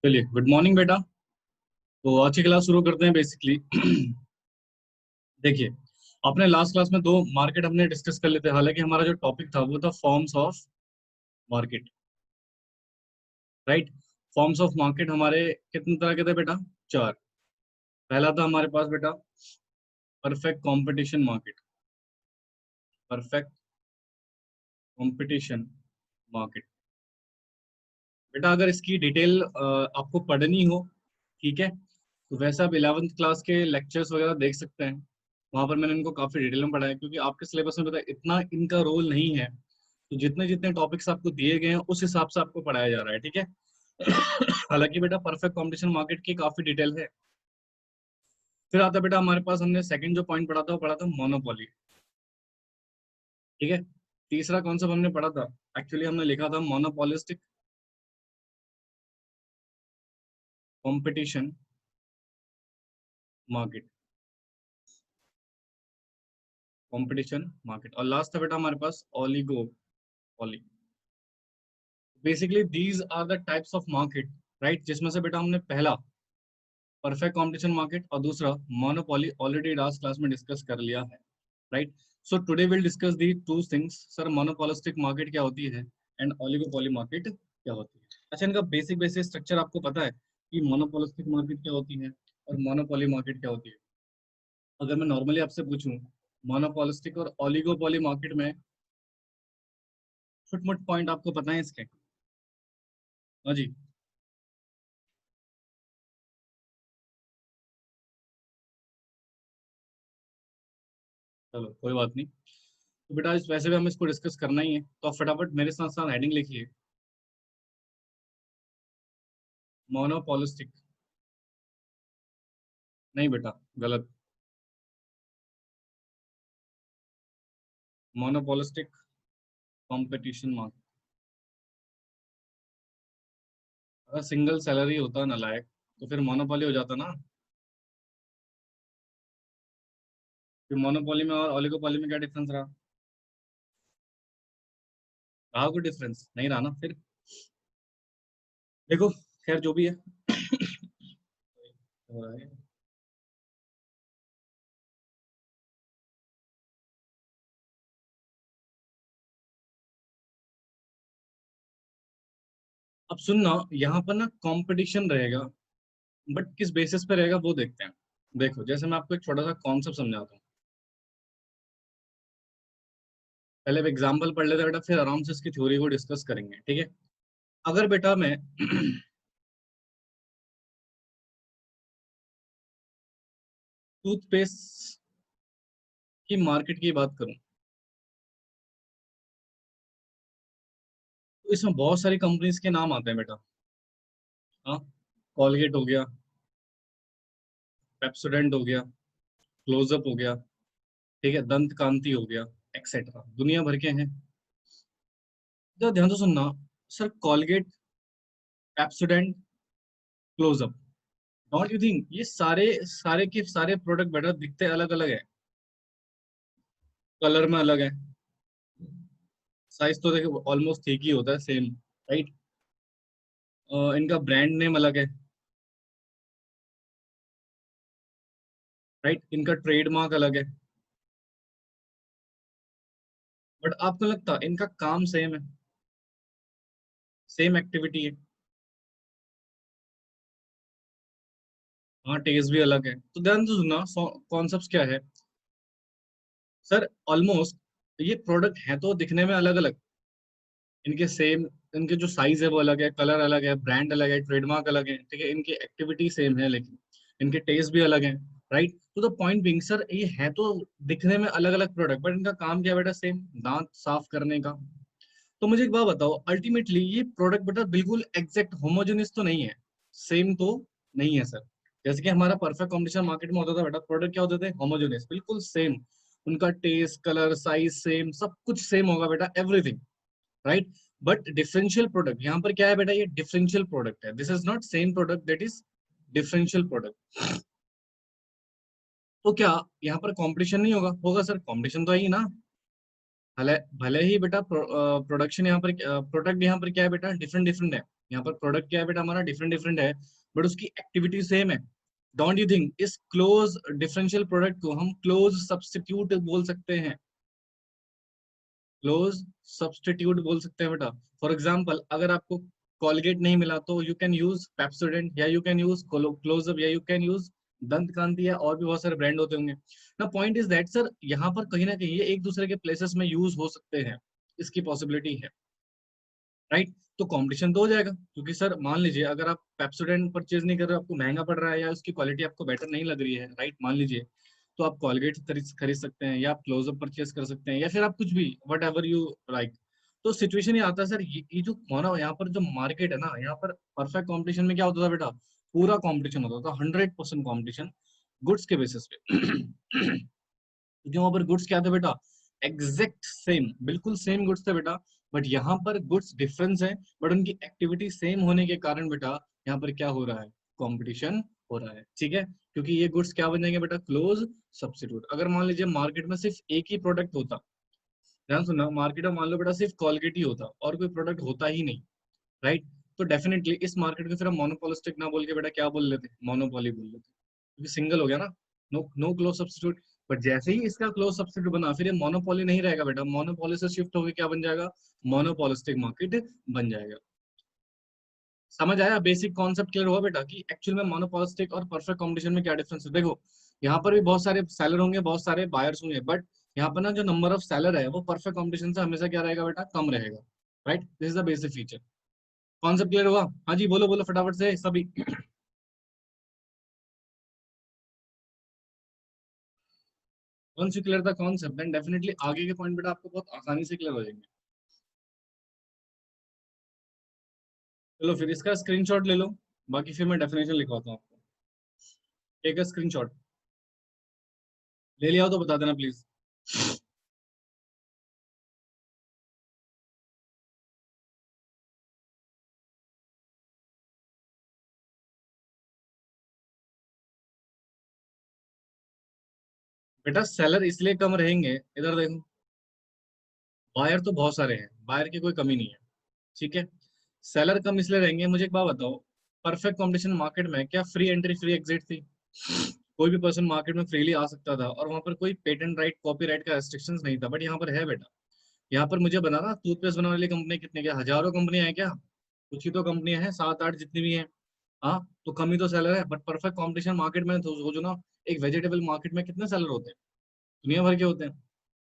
चलिए, good morning बेटा। तो आज की क्लास शुरू करते हैं बेसिकली। देखिए, अपने लास्ट क्लास में दो मार्केट हमने डिस्कस कर लेते हैं। हालांकि हमारा जो टॉपिक था वो था forms of market, right. Forms of market हमारे कितने तरह के थे बेटा? चार। पहला था हमारे पास बेटा perfect competition market. Perfect competition market बेटा, अगर इसकी डिटेल आपको पढ़नी हो, ठीक है, तो वैसे आप 11th क्लास के लेक्चर्स वगैरह देख सकते हैं। वहां पर मैंने इनको काफी डिटेल में पढ़ाया, क्योंकि आपके सिलेबस में पता है इतना इनका रोल नहीं है। तो जितने जितने टॉपिक्स आपको दिए गए हैं उस हिसाब से आपको पढ़ाया जा रहा है, ठीक है। हालांकि बेटा परफेक्ट कॉम्पिटिशन मार्केट की काफी डिटेल है। फिर आता है बेटा हमारे पास, हमने सेकंड जो पॉइंट पढ़ा था वो पढ़ा था मोनोपोली, ठीक है। तीसरा कॉन्सेप्ट हमने पढ़ा था, एक्चुअली हमने लिखा था monopolistic competition market. Competition market, और लास्ट था बेटा हमारे पास oligopoly. Basically these are the types of market, right, जिसमें से बेटा हमने पहला परफेक्ट कंपटीशन मार्केट और दूसरा मोनोपोली ऑलरेडी लास्ट क्लास में डिस्कस कर लिया है, right. So today will discuss the two things. Sir, monopolistic market क्या होती है एंड ओलिगोपोली मार्केट क्या होती है। अच्छा, इनका बेसिक बेसिक स्ट्रक्चर आपको पता है कि मोनोपोलिस्टिक मार्केट क्या होती है और मोनोपोली मार्केट क्या होती है? अगर मैं नॉर्मली आपसे पूछूं मोनोपोलिस्टिक और ओलिगोपोली मार्केट में छुटमुट पॉइंट आपको पता है इसके? हाँ जी। चलो कोई बात नहीं। तो बेटा इस वैसे भी हम इसको डिस्कस करना ही है, तो आप फटाफट मेरे साथ साथ हेडिंग लिखिए, मोनोपोलिस्टिक। नहीं बेटा, गलत। Monopolistic competition market. अगर सिंगल सैलरी होता ना लायक, तो फिर मोनोपोली हो जाता ना। फिर मोनोपोली में और ओलिगोपोली में क्या डिफरेंस रहा? रहा कोई डिफरेंस नहीं रहा ना फिर। देखो, खैर जो भी है। हो रहा है। अब सुनना, यहाँ पर ना कंपटीशन रहेगा, बट किस बेसिस पे रहेगा वो देखते हैं। देखो, जैसे मैं आपको एक छोटा सा कॉन्सेप्ट समझाता हूँ। पहले एग्जाम्पल पढ़ लेते हैं बेटा, फिर आराम से इसकी थ्योरी को डिस्कस करेंगे, ठीक है। अगर बेटा मैं टूथपेस्ट की मार्केट की बात करूं, तो इसमें बहुत सारी कंपनीज के नाम आते हैं बेटा। हाँ, कॉलगेट हो गया, पेप्सोडेंट हो गया, क्लोजअप हो गया, ठीक है, दंत कांति हो गया, एक्सेट्रा, दुनिया भर के हैं। तो ध्यान से सुनना। Sir, Colgate, Pepsodent, Closeup, don't you think ये सारे सारे के सारे प्रोडक्ट बेटा दिखते अलग अलग है, कलर में अलग है, साइज तो देखो ऑलमोस्ट एक ही होता है, सेम, राइट। इनका ब्रांड नेम अलग है, राइट, इनका ट्रेडमार्क अलग है, बट आपको लगता है इनका काम सेम है? सेम एक्टिविटी है। हाँ, टेस्ट भी अलग है। तो ध्यान से सुनना, कॉन्सेप्ट क्या है सर, ऑलमोस्ट ये प्रोडक्ट है तो दिखने में अलग अलग, इनके सेम, इनके जो साइज है वो अलग है, कलर अलग है, ब्रांड अलग है, ट्रेडमार्क अलग है, ठीक है, इनकी एक्टिविटी सेम है, लेकिन इनके टेस्ट भी अलग है, राइट। तो द पॉइंट बीइंग सर, ये है तो दिखने में अलग अलग प्रोडक्ट, बट इनका काम क्या है बेटा? सेम, दांत साफ करने का। तो मुझे एक बात बताओ, अल्टीमेटली ये प्रोडक्ट बेटा बिल्कुल एग्जैक्ट होमोजेनियस तो नहीं है, सेम तो नहीं है सर। जैसे कि हमारा परफेक्ट कंपटीशन मार्केट में होता था बेटा, प्रोडक्ट क्या होते थे? होमोजेनियस, बिल्कुल सेम, उनका टेस्ट, कलर, साइज सेम, सब कुछ सेम होगा बेटा, everything, right. But differential product यहाँ पर क्या है बेटा? ये डिफरेंशियल प्रोडक्ट है, this is not same product, that is differential product. तो क्या यहाँ पर कंपटीशन नहीं होगा? होगा सर, कंपटीशन तो है ही ना। भले भले ही बेटा प्रोडक्शन यहाँ पर, प्रोडक्ट यहाँ पर क्या है बेटा? डिफरेंट डिफरेंट है। यहाँ पर प्रोडक्ट क्या है बेटा हमारा डिफरेंट डिफरेंट है, बट उसकी एक्टिविटी सेम है। डोंट यू थिंक इस क्लोज डिफरेंशियल प्रोडक्ट को हम क्लोज सब्स्टिट्यूट बोल सकते हैं? क्लोज सब्स्टिट्यूट बोल सकते हैं बेटा। फॉर एग्जाम्पल अगर आपको कॉलगेट नहीं मिला तो यू कैन यूज पेप्सोडेंट, या यू कैन यूज क्लोजअप, या यू कैन यूज दंत कांति, या और भी बहुत सारे ब्रांड होते होंगे ना। पॉइंट इज दैट सर यहाँ पर कहीं ना कहीं ये एक दूसरे के प्लेसेस में यूज हो सकते हैं, इसकी पॉसिबिलिटी है, राइट। तो कंपटीशन तो हो जाएगा, क्योंकि सर मान लीजिए अगर आप पेप्सोडेंट परचेज नहीं कर रहे हो, आपको महंगा पड़ रहा है या उसकी क्वालिटी आपको बेटर नहीं लग रही है, राइट, मान लीजिए, तो आप कॉलगेट खरीद सकते हैं, या आप क्लोजअप परचेज कर सकते हैं, या फिर आप कुछ भी वट एवर यू लाइक। तो सिचुएशन ये आता है सर, ये जो माना यहाँ पर जो मार्केट है ना, यहाँ पर परफेक्ट कॉम्पिटिशन में क्या होता था बेटा, पूरा कॉम्पिटिशन होता था, 100% कॉम्पिटिशन गुड्स के बेसिस पे। क्योंकि वहां पर गुड्स क्या थे बेटा, एग्जैक्ट सेम, बिल्कुल सेम गुड्स थे बेटा। बट यहाँ पर गुड्स डिफरेंस है, बट उनकी एक्टिविटी सेम होने के कारण बेटा यहाँ पर क्या हो रहा है, कंपटीशन हो रहा है, ठीक है। क्योंकि ये गुड्स क्या बन जाएंगे बेटा, क्लोज सब्स्टिट्यूट। अगर मान लीजिए मार्केट में सिर्फ एक ही प्रोडक्ट होता, ध्यान सुनना, मार्केट में मान लो बेटा सिर्फ कॉलगेट ही होता और कोई प्रोडक्ट होता ही नहीं, राइट, तो डेफिनेटली इस मार्केट को फिर हम मोनोपोलिस्टिक ना बोल के बेटा क्या बोल लेते, मोनोपोली बोल लेते, क्योंकि सिंगल हो गया ना, no no close substitute. But जैसे ही इसका क्लोज सब्स्टिट्यूट बना, फिर ये मोनोपोली नहीं रहेगा बेटा, मोनोपोली से शिफ्ट होकर क्या बन जाएगा, मोनोपोलिस्टिक मार्केट बन जाएगा। समझ आया, बेसिक कॉन्सेप्ट क्लियर हुआ बेटा कि एक्चुअल में मोनोपोलिस्टिक और परफेक्ट कॉम्पिटिशन में क्या डिफरेंस है। देखो यहाँ पर भी बहुत सारे सेलर होंगे, बहुत सारे बायर्स होंगे, बट यहाँ पर ना जो नंबर ऑफ सेलर है वो परफेक्ट कॉम्पिटिशन से हमेशा क्या रहेगा बेटा, कम रहेगा, right, this is the basic feature. Concept clear हुआ? हाँ जी, बोलो बोलो फटाफट से सभी। once you clear the concept then definitely आगे के पॉइंट बेटा आपको बहुत आसानी से क्लियर हो जाएंगे। चलो फिर इसका स्क्रीनशॉट ले लो, बाकी फिर मैं डेफिनेशन लिखवाता हूँ आपको। एक स्क्रीनशॉट ले लिया हो तो बता देना प्लीज। बेटा सेलर इसलिए कम रहेंगे, इधर देखो, बायर तो बहुत सारे हैं, बायर की कोई कमी नहीं है, ठीक है। सेलर कम इसलिए रहेंगे, मुझे एक बात बताओ, परफेक्ट कंपटीशन मार्केट में क्या फ्री एंट्री फ्री एग्जिट थी? कोई भी पर्सन मार्केट में फ्रीली आ सकता था और वहां पर कोई पेटेंट राइट कॉपी राइट का रेस्ट्रिक्शन नहीं था, बट यहाँ पर है बेटा। यहाँ पर मुझे बना ना, टूथपेस्ट बनाने वाली कंपनी कितने, क्या हजारों कंपनियां हैं क्या? कुछ ही तो कंपनियां हैं, 7-8 जितनी भी हैं। हाँ, तो कमी तो सेलर है, बट परफेक्ट कंपटीशन मार्केट में तो सोचो ना, एक वेजिटेबल मार्केट में कितने सेलर होते हैं? दुनिया भर के होते हैं।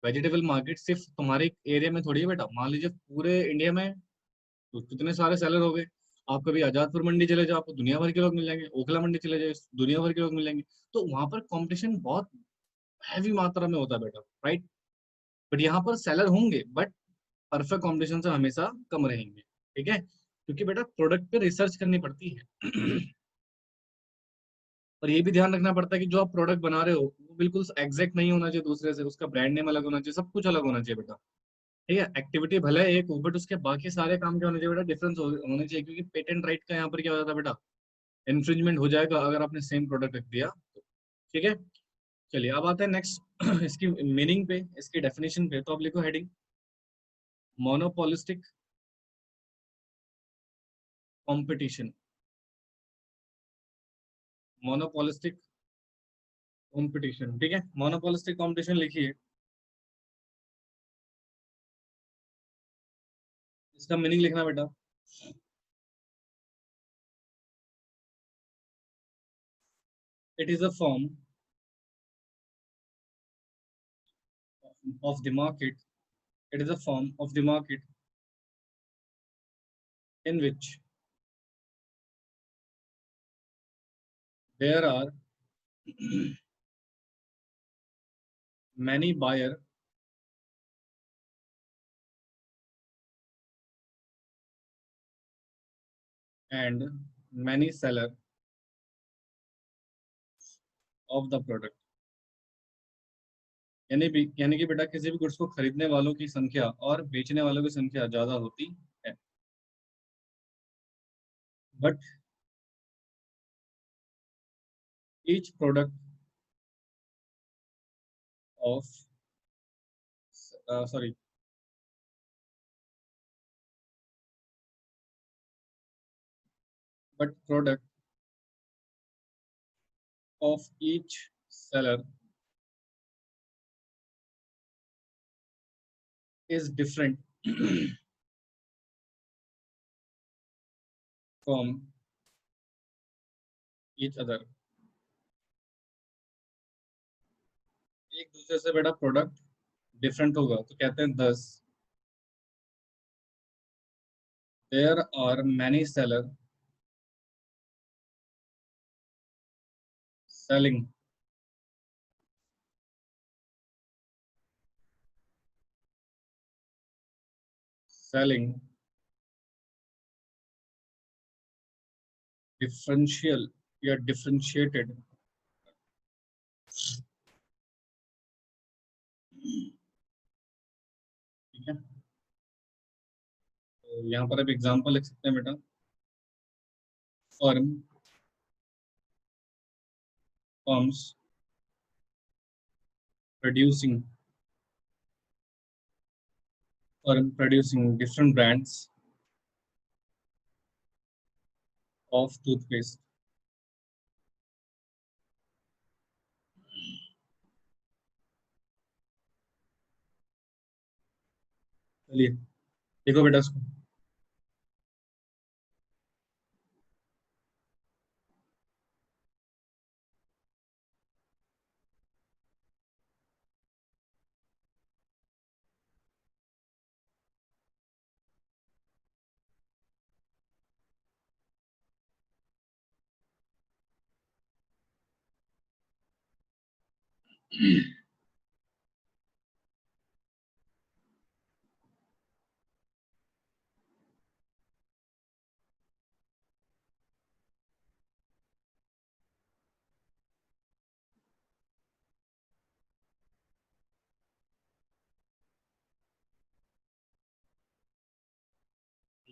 वेजिटेबल मार्केट सिर्फ तुम्हारे एरिया में थोड़ी है बेटा, मान लीजिए पूरे इंडिया में, तो कितने सारे सेलर हो गए। आप कभी आजादपुर मंडी चले जाओ, आपको दुनिया भर के लोग मिल जाएंगे, ओखला मंडी चले जाओ, दुनिया भर के लोग मिल जाएंगे। तो वहां पर कंपटीशन बहुत हैवी मात्रा में होता है बेटा, राइट। बट यहाँ पर सेलर होंगे, बट परफेक्ट कंपटीशन से हमेशा कम रहेंगे, ठीक है, क्योंकि बेटा प्रोडक्ट पे रिसर्च करनी पड़ती है। और ये भी ध्यान रखना पड़ता है कि जो आप प्रोडक्ट बना रहे हो वो बिल्कुल एग्जैक्ट नहीं होना चाहिए दूसरे से, उसका ब्रांड नेम अलग होना चाहिए, सब कुछ अलग होना चाहिए बेटा, ठीक है। एक्टिविटी भले एक हो, बट उसके बाकी सारे काम क्या होने चाहिए बेटा, डिफरेंस होने चाहिए, क्योंकि पेटेंट राइट का यहाँ पर क्या हो जाता है बेटा, इन्फ्रिंजमेंट हो जाएगा अगर आपने सेम प्रोडक्ट रख दिया तो, ठीक है। चलिए अब आते हैं नेक्स्ट इसकी मीनिंग पे, इसकी डेफिनेशन पे, तो आप लिखो heading, monopolistic competition, monopolistic competition, ठीक है, मोनोपोलिस्टिक कंपटीशन लिखिए। इसका मीनिंग लिखना बेटा, it is a form of the market, it is a form of the market in which there are many buyer and many seller of the product। यानी कि बेटा किसी भी गुड्स को खरीदने वालों की संख्या और बेचने वालों की संख्या ज्यादा होती है, but each product of sorry but product of each seller is different from each other. एक दूसरे से बेटा प्रोडक्ट डिफरेंट होगा तो कहते हैं thus there are many seller selling selling differential या differentiated, ठीक है। तो यहाँ पर अब एग्जांपल लिख सकते हैं बेटा, firm firms producing firm producing different brands of toothpaste. चलिए देखो बेटा इसको,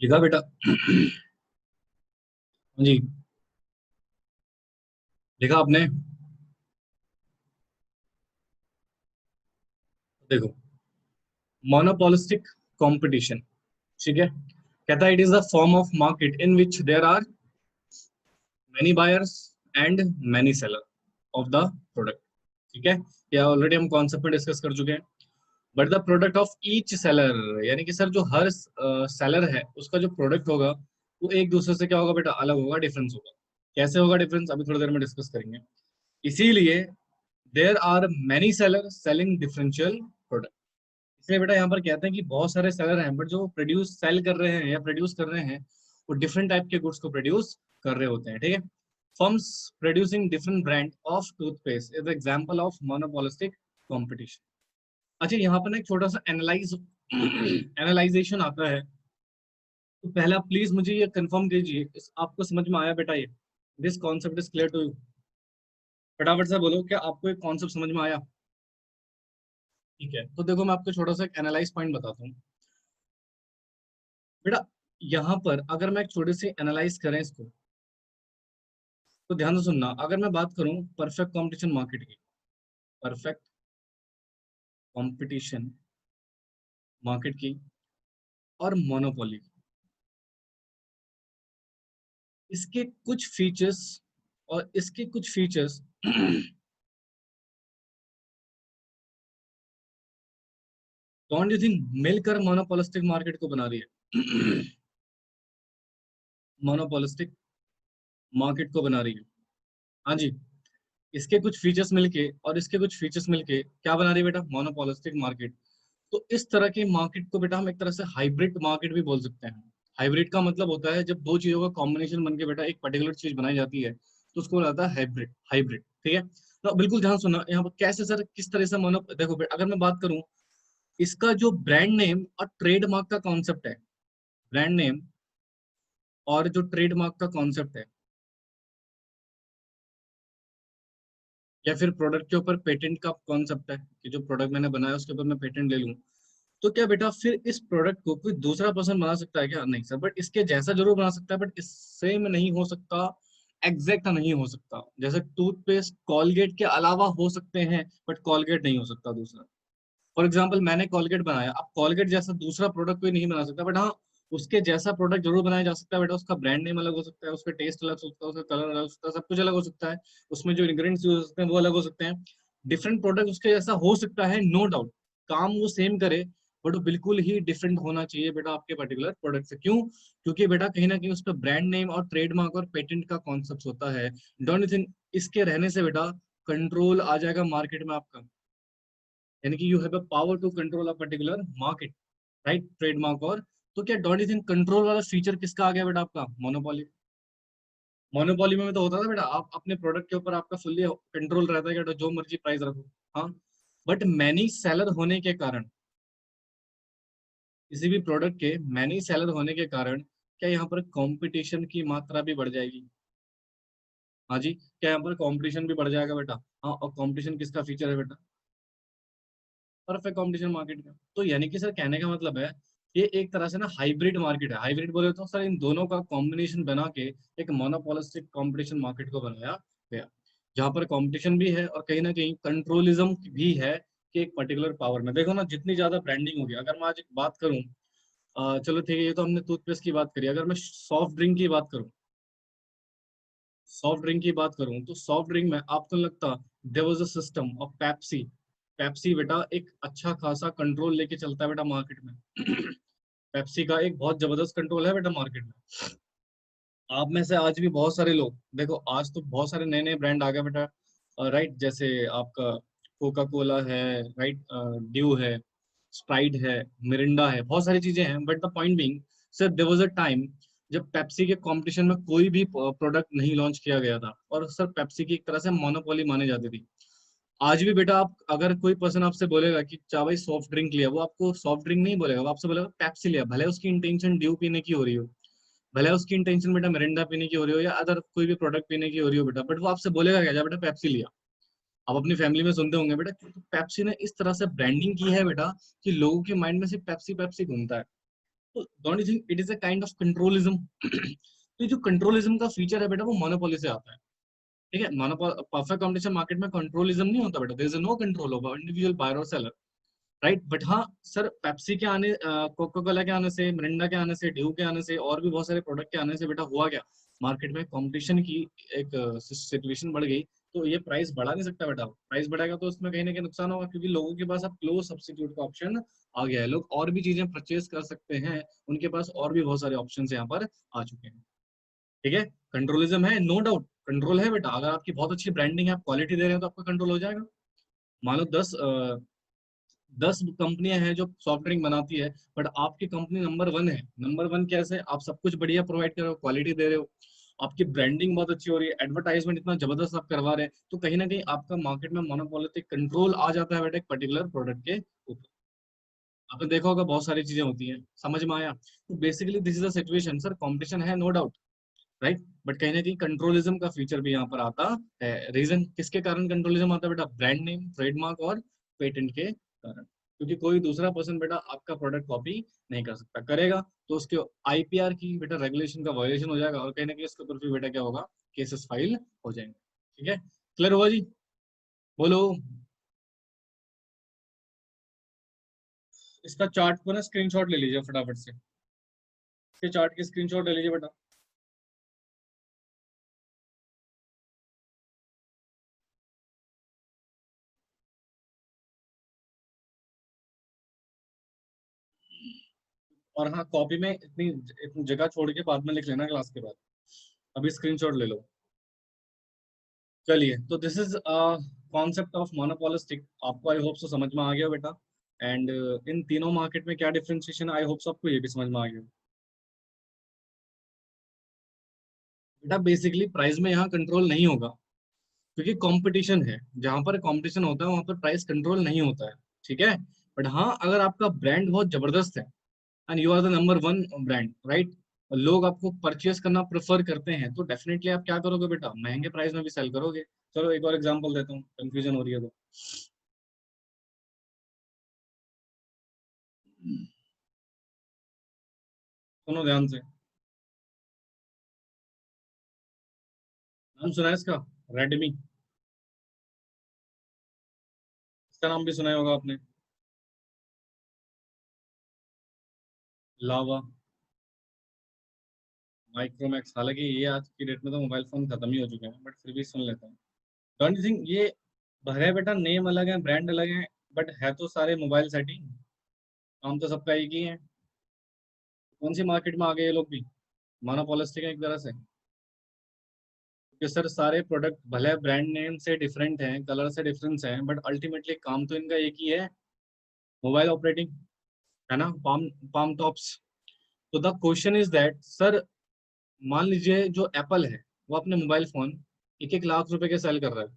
लिखा बेटा जी, लिखा आपने, देखो मोनोपोलिस्टिक कंपटीशन, ठीक है, कहता है it is the form of market in which there are many buyers and many seller of the product, ठीक है। या ऑलरेडी हम कॉन्सेप्ट में डिस्कस कर चुके हैं। But the product of each seller, यानी कि सर जो हर सेलर है उसका जो प्रोडक्ट होगा वो एक दूसरे से क्या होगा बेटा, अलग होगा, डिफरेंस होगा। कैसे होगा डिफरेंस, अभी थोड़ी देर में डिस्कस करेंगे। इसीलिए there are many seller selling differential product, इसलिए बेटा यहाँ पर कहते हैं कि बहुत सारे सेलर हैं बट जो प्रोड्यूस सेल कर रहे हैं या प्रोड्यूस कर रहे हैं वो डिफरेंट टाइप के गुड्स को प्रोड्यूस कर रहे होते हैं, ठीक है। Firms producing different brand of toothpaste is example of monopolistic competition. अच्छा यहाँ पर ना एक छोटा सा एनालाइजेशन आता है, तो पहले आप प्लीज मुझे ये कंफर्म कीजिए आपको समझ में आया बेटा, ये this concept is clear to you. फटाफट से बोलो क्या आपको एक कॉन्सेप्ट समझ में आया, ठीक है। तो देखो मैं आपको छोटा सा एक एनालाइज पॉइंट बताता हूँ बेटा। यहाँ पर अगर मैं एक छोटे से एनालाइज करें इसको तो ध्यान से सुनना। अगर मैं बात करूं परफेक्ट कंपटीशन मार्केट की, परफेक्ट कंपटीशन मार्केट की और मोनोपोली, इसके कुछ फीचर्स और इसके कुछ फीचर्स डोंट यू थिंक मिलकर मोनोपोलिस्टिक मार्केट को बना रही है मोनोपोलिस्टिक मार्केट को बना रही है, हाँ जी। इसके कुछ फीचर्स मिलके और इसके कुछ फीचर्स मिलके क्या बना रही है बेटा, मोनोपोलिस्टिक मार्केट। तो इस तरह के मार्केट को बेटा हम एक तरह से हाइब्रिड मार्केट भी बोल सकते हैं। हाइब्रिड का मतलब होता है जब दो चीजों का कॉम्बिनेशन बन के बेटा एक पर्टिकुलर चीज बनाई जाती है तो उसको बोला जाता है हाइब्रिड, हाइब्रिड, ठीक है। तो बिल्कुल ध्यान सुनना यहाँ पर कैसे सर, किस तरह से मोनो, देखो अगर मैं बात करूं इसका जो ब्रांड नेम और ट्रेडमार्क का कॉन्सेप्ट है, ब्रांड नेम और जो ट्रेडमार्क का कॉन्सेप्ट है, या फिर प्रोडक्ट के ऊपर पेटेंट का कॉन्सेप्ट है कि जो प्रोडक्ट मैंने बनाया उसके ऊपर मैं पेटेंट ले लूं, तो क्या बेटा फिर इस प्रोडक्ट को कोई दूसरा पर्सन बना सकता है क्या, नहीं सर, बट इसके जैसा जरूर बना सकता है बट इससे में नहीं हो सकता, एग्जैक्ट नहीं हो सकता। जैसे टूथपेस्ट कॉलगेट के अलावा हो सकते हैं बट कॉलगेट नहीं हो सकता दूसरा। फॉर एग्जाम्पल मैंने कॉलगेट बनाया, अब कॉलगेट जैसा दूसरा प्रोडक्ट कोई नहीं बना सकता, बट हाँ उसके जैसा प्रोडक्ट जरूर बनाया जा सकता है बेटा, उसका ब्रांड नेम अलग हो सकता है, उसका टेस्ट अलग हो सकता है, उसका कलर अलग हो सकता है, सब कुछ अलग हो सकता है, उसमें जो इंग्रेडिएंट्स यूज हो सकते हैं वो अलग हो सकते हैं। डिफरेंट प्रोडक्ट उसके जैसा हो सकता है, नो डाउट, काम वो सेम करे, बट वो बिल्कुल ही डिफरेंट होना चाहिए बेटा आपके पर्टिकुलर प्रोडक्ट से। क्यों? क्योंकि बेटा कहीं ना कहीं उस पर ब्रांड नेम और ट्रेडमार्क और पेटेंट का कॉन्सेप्ट होता है। डोंट यू थिंक इसके रहने से बेटा कंट्रोल आ जाएगा मार्केट में आपका, यानी कि you have a power to control a particular market, right, trademark और। तो क्या डोंट यू थिंक कंट्रोल वाला फीचर किसका आ गया बेटा आपका? मोनोपोली। मोनोपोली में तो होता था बेटा, आप अपने प्रोडक्ट के ऊपर आपका फुल्ली कंट्रोल रहता है, बेटा जो मर्जी प्राइस रखो। हाँ, बट मैनी सेलर होने के कारण, किसी भी प्रोडक्ट के मैनी सेलर होने के कारण क्या यहाँ पर कंपटीशन की मात्रा भी बढ़ जाएगी? हाँ जी, क्या यहाँ पर कंपटीशन भी बढ़ जाएगा बेटा? हाँ, और कंपटीशन किसका फीचर है बेटा? परफेक्ट कंपटीशन मार्केट का। तो यानी कि सर कहने का मतलब है, ये एक तरह से ना हाइब्रिड मार्केट है। हाइब्रिड बोले तो सर इन दोनों का कॉम्बिनेशन बना के एक मोनोपोलिस्टिक कंपटीशन मार्केट को बनाया गया, जहाँ पर कंपटीशन भी है और कहीं ना कहीं कंट्रोलिज्म भी है कि एक पर्टिकुलर पावर में। देखो ना, जितनी ज्यादा ब्रांडिंग होगी, अगर मैं आज एक बात करूं, चलो ठीक है, ये तो हमने टूथपेस्ट की बात करी, अगर मैं सॉफ्ट ड्रिंक की बात करूं, सॉफ्ट ड्रिंक की बात करूं, तो सॉफ्ट ड्रिंक में आपको नहीं लगता there was a system of Pepsi? Pepsi बेटा एक अच्छा खासा कंट्रोल लेके चलता है बेटा मार्केट में। पेप्सी का एक बहुत जबरदस्त कंट्रोल है बेटा मार्केट में। आप में से आज भी बहुत सारे लोग देखो, आज तो बहुत सारे नए नए ब्रांड आ गए बेटा, राइट, जैसे आपका कोका कोला है, राइट, ड्यू है, स्प्राइट है, मिरिंडा है, बहुत सारी चीजें हैं। But the point being, sir there was a time जब पेप्सी के कंपटीशन में कोई भी प्रोडक्ट नहीं लॉन्च किया गया था, और सर पेप्सी की एक तरह से मोनोपोली मानी जाती थी। आज भी बेटा आप, अगर कोई पर्सन आपसे बोलेगा कि चाह भाई सॉफ्ट ड्रिंक लिया, वो आपको सॉफ्ट ड्रिंक नहीं बोलेगा, वो आपसे बोलेगा पेप्सी लिया, भले उसकी इंटेंशन ड्यू पीने की हो रही हो, भले उसकी इंटेंशन बेटा मिरिंडा पीने की हो रही हो या अदर कोई भी प्रोडक्ट पीने की हो रही हो बेटा, बट वो आपसे बोलेगा क्या, जा बेटा पेप्सी लिया। आप अपनी फैमिली में सुनते होंगे बेटा, पेप्सी ने इस तरह से ब्रांडिंग की है बेटा कि लोगों के माइंड में सिर्फ पेप्सी पेप्सी घूमता है। तो don't you think it is a kind of controlism? तो जो कंट्रोलिज्म का फीचर है बेटा वो मोनोपोली से आता है। ठीक है, मोनोपोल परफेक्ट कॉम्पिटिशन मार्केट में कंट्रोलिज्म नहीं होता बेटा, there is no control over individual buyer और सेलर, राइट। बट हाँ सर, पेप्सी के आने, कोका कोला के आने से, मिरिंडा के आने से, ड्यू के आने से, और भी बहुत सारे प्रोडक्ट के आने से बेटा हुआ क्या, मार्केट में कंपटीशन की एक सिचुएशन बढ़ गई। तो ये प्राइस बढ़ा नहीं सकता बेटा, प्राइस बढ़ाएगा तो उसमें कहीं ना कहीं नुकसान होगा, क्योंकि लोगों के पास अब क्लोज सब्स्टिट्यूट का ऑप्शन आ गया है, लोग और भी चीजें परचेज कर सकते हैं, उनके पास और भी बहुत सारे ऑप्शन यहाँ पर आ चुके हैं। ठीक है, कंट्रोलिज्म है, नो डाउट कंट्रोल है बेटा, अगर आपकी बहुत अच्छी ब्रांडिंग है, आप क्वालिटी दे रहे हो, तो आपका कंट्रोल हो जाएगा। मान लो 10 कंपनियां हैं जो सॉफ्ट ड्रिंक बनाती है, बट आपकी कंपनी नंबर 1 है। नंबर 1 कैसे? आप सब कुछ बढ़िया प्रोवाइड कर रहे हो, क्वालिटी दे रहे हो, आपकी ब्रांडिंग बहुत अच्छी हो रही है, एडवर्टाइजमेंट इतना जबरदस्त आप करवा रहे हैं, तो कहीं ना कहीं आपका मार्केट में मोनोपोलिस्टिक कंट्रोल आ जाता है बेटा एक पर्टिकुलर प्रोडक्ट के ऊपर। आपने देखा होगा बहुत सारी चीजें होती हैं, समझ में आया? तो basically this is the situation sir, competition है नो डाउट, राइट, बट कहीं ना कहीं कंट्रोलिज्म का फीचर भी यहाँ पर आता है। रीजन किसके कारण कंट्रोलिज्म आता है बेटा? ब्रांड नेम, ट्रेडमार्क और पेटेंट के कारण। क्योंकि कोई दूसरा पर्सन बेटा आपका प्रोडक्ट कॉपी नहीं कर सकता, करेगा तो उसके आईपीआर की बेटा रेगुलेशन का वायलेशन हो जाएगा, और कहीं ना कहीं उसके ऊपर फिर बेटा क्या होगा, केसेस फाइल हो जाएंगे। ठीक है, क्लियर हुआ जी? बोलो। इसका चार्ट को ना स्क्रीनशॉट ले लीजिए फटाफट से, इसके चार्ट की स्क्रीनशॉट ले लीजिए बेटा। और हाँ, कॉपी में इतनी जगह छोड़ के बाद में लिख लेना क्लास के बाद, अभी स्क्रीनशॉट ले लो। चलिए, तो this is concept of monopolistic, आपको आई होप सो समझ में आ गया बेटा। एंड इन तीनों मार्केट में क्या डिफरेंशिएशन, आई होप सो आपको ये भी समझ में आ गया बेटा। बेसिकली प्राइस में यहाँ कंट्रोल नहीं होगा, क्योंकि कंपटीशन है, जहां पर कंपटीशन होता है वहां पर प्राइस कंट्रोल नहीं होता है। ठीक है, बट हाँ अगर आपका ब्रांड बहुत जबरदस्त है and you are the number 1 brand, right, लोग आपको परचेस करना प्रेफर करते हैं, तो डेफिनेटली आप क्या करोगे बेटा, महंगे प्राइस में भी सेल करोगे। चलो एक और एग्जांपल देता हूँ, कंफ्यूजन हो रही है तो। सुनो ध्यान से, नाम सुना है इसका? रेडमी, इसका नाम भी सुना ही होगा आपने। लावा, माइक्रोमैक्स, हालांकि ये आज की डेट में तो मोबाइल फोन खत्म ही हो चुके हैं, बट फिर भी सुन लेता हूँ। डोंट यू थिंक ये भले बेटा नेम अलग है, ब्रांड अलग है, बट है तो सारे मोबाइल सेट ही, काम तो सबका एक ही है। कौन सी मार्केट में आ गए ये लोग भी, मोनोपोलिस्टिक है एक तरह से। कि सर सारे प्रोडक्ट भले ब्रांड नेम से डिफरेंट हैं, कलर से डिफरेंस हैं, बट अल्टीमेटली काम तो इनका एक ही है, मोबाइल ऑपरेटिंग, है ना, पाम पाम टॉप्स। तो the question is that sir, मान लीजिए जो एप्पल है वो अपने मोबाइल फोन 1-1 लाख रुपए के सेल कर रहा है।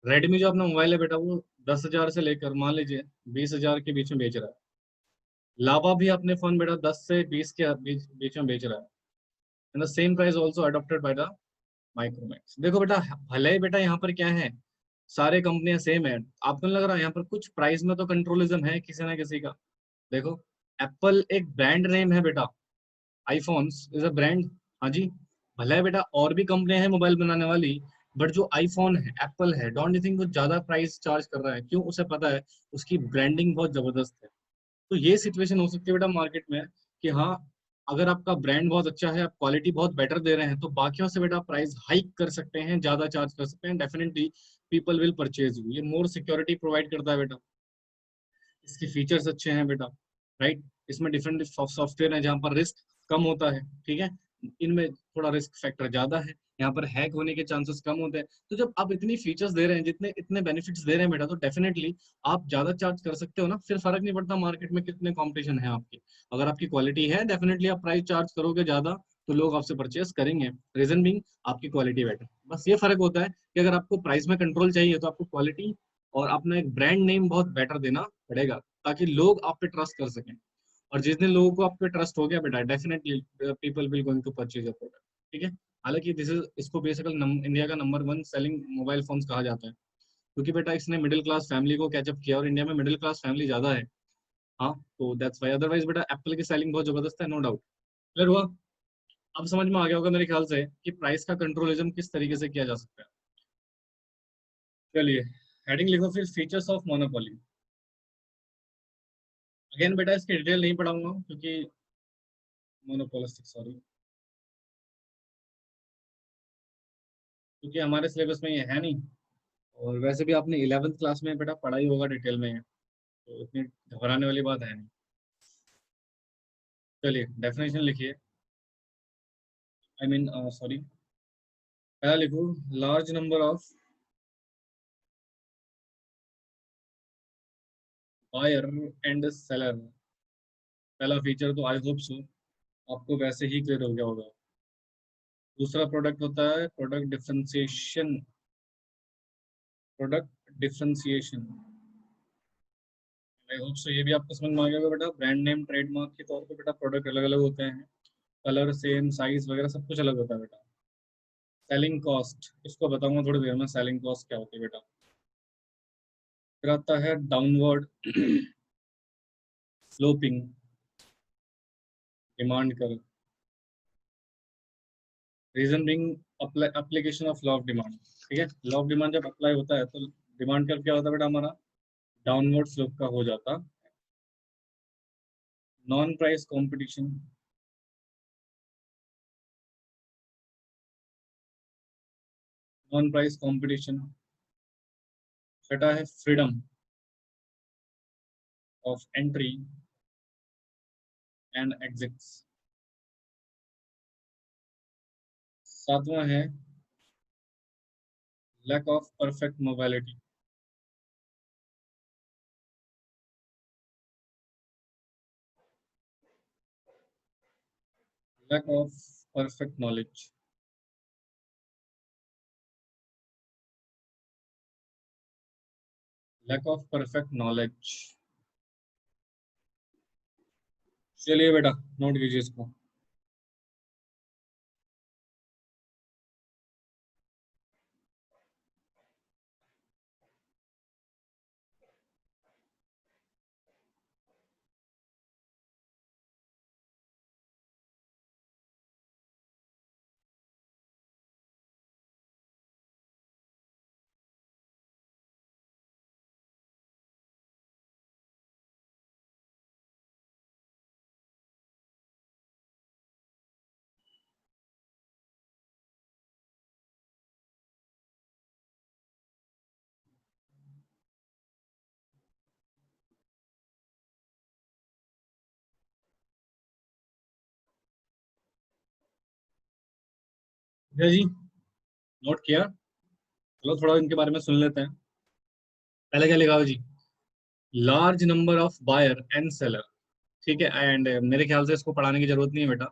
रेडमी जो अपना मोबाइल है बेटा वो 10,000 से लेकर मान लीजिए 20,000 के बीच में बेच रहा है। लावा भी अपने फोन बेटा 10 से 20 के बीच में बेच रहा है, and the same price also adopted by the Micromax. देखो बेटा, भले ही बेटा यहाँ पर क्या है, सारे कंपनियां सेम है, आपको नहीं लग रहा यहाँ पर कुछ प्राइस में तो कंट्रोलिज्म है किसी ना किसी का। देखो, एप्पल एक ब्रांड नेम है बेटा, आईफोन्स इज अ ब्रांड। हाँ जी, भले है बेटा और भी कंपनियां हैं मोबाइल बनाने वाली, बट जो आईफोन है, एप्पल है, डोंट यू थिंक वो ज्यादा प्राइस चार्ज कर रहा है? क्यों? उसे पता है उसकी ब्रांडिंग बहुत जबरदस्त है। तो ये सिचुएशन हो सकती है बेटा मार्केट में, कि हाँ, अगर आपका ब्रांड बहुत अच्छा है, आप क्वालिटी बहुत बेटर दे रहे हैं, तो बाकियों से बेटा प्राइस हाइक कर सकते हैं, ज्यादा चार्ज कर सकते हैं, definitely people will purchase you. ये मोर सिक्योरिटी प्रोवाइड करता है बेटा, इसके फीचर्स अच्छे हैं बेटा, राइट। इसमें डिफरेंट सॉफ्टवेयर है जहाँ पर रिस्क कम होता है, ठीक है, इनमें थोड़ा रिस्क फैक्टर ज्यादा है, यहाँ पर हैक होने के चांसेस कम होते हैं। तो जब आप इतनी फीचर्स दे रहे हैं, जितने इतने बेनिफिट्स दे रहे हैं बेटा, तो डेफिनेटली आप ज्यादा चार्ज कर सकते हो ना, फिर फर्क नहीं पड़ता मार्केट में कितने कॉम्पिटिशन है आपकी। अगर आपकी क्वालिटी है, डेफिनेटली आप प्राइस चार्ज करोगे ज्यादा, तो लोग आपसे परचेस करेंगे, रीजन बिंग आपकी क्वालिटी बेटर। बस ये फर्क होता है कि अगर आपको प्राइस में कंट्रोल चाहिए, तो आपको क्वालिटी और अपना एक ब्रांड नेम बहुत बेटर देना पड़ेगा, ताकि लोग आप पे ट्रस्ट कर सकें। और जिस दिन लोगों को आप पे ट्रस्ट हो गया बेटा, definitely people will going to purchase your product, ठीक है। हालांकि दिस इज इसको बेसिकली इंडिया का नंबर 1 सेलिंग मोबाइल फोन्स कहा जाता है, क्योंकि बेटा इसने मिडिल क्लास फैमिली को कैचअप किया, और इंडिया में मिडिल क्लास फैमिली ज्यादा है। हाँ, तो दैट्स वाई, अदरवाइज बेटा एप्पल की सेलिंग बहुत जबरदस्त है, नो डाउट। क्लियर हुआ? अब समझ में आ गया होगा मेरे ख्याल से कि प्राइस का कंट्रोलिज्म किस तरीके से किया जा सकता है। चलिए, हेडिंग लिखो फिर, फीचर्स ऑफ मोनोपोली। अगेन बेटा इसकी डिटेल नहीं पढ़ाऊंगा, क्योंकि मोनोपोलिस्टिक, सॉरी, क्योंकि हमारे सिलेबस में ये है नहीं। और वैसे भी आपने 11th क्लास में बेटा पढ़ा ही होगा डिटेल में, तो इतनी घबराने वाली बात है नहीं। चलिए, डेफिनेशन लिखिए, आई मीन सॉरी, पहला लिखो, large number of buyer and seller. पहला फीचर तो आई होप सो आपको वैसे ही क्लियर हो गया होगा। दूसरा प्रोडक्ट होता है product differentiation, product differentiation. I hope so ये भी आपको समझ में आ गया होगा बेटा। ब्रांड नेम ट्रेडमार्क के तौर पे बेटा प्रोडक्ट अलग अलग होते हैं, कलर सेम, साइज वगैरह सब कुछ अलग होता है बेटा। सेलिंग कॉस्ट, इसको बताऊंगा थोड़ी देर में, सेलिंग कॉस्ट क्या होती है बेटा। फिर आता है downward sloping, demand curve, reason being application of law of demand. ठीक है, लॉ ऑफ डिमांड जब अप्लाई होता है, तो डिमांड कर क्या होता है बेटा हमारा, डाउनवर्ड स्लोप का हो जाता। Non price competition, non price competition. छठा है freedom of entry and exits. सातवां है lack of perfect mobility, lack of perfect knowledge. Lack of perfect knowledge. चलिए बेटा, नोट कीजिए इसको। भैया जी, नोट किया? चलो थोड़ा इनके बारे में सुन लेते हैं। पहले क्या लिखा हुआ जी? Large number of buyer and seller. ठीक है, एंड मेरे ख्याल से इसको पढ़ाने की जरूरत नहीं है बेटा,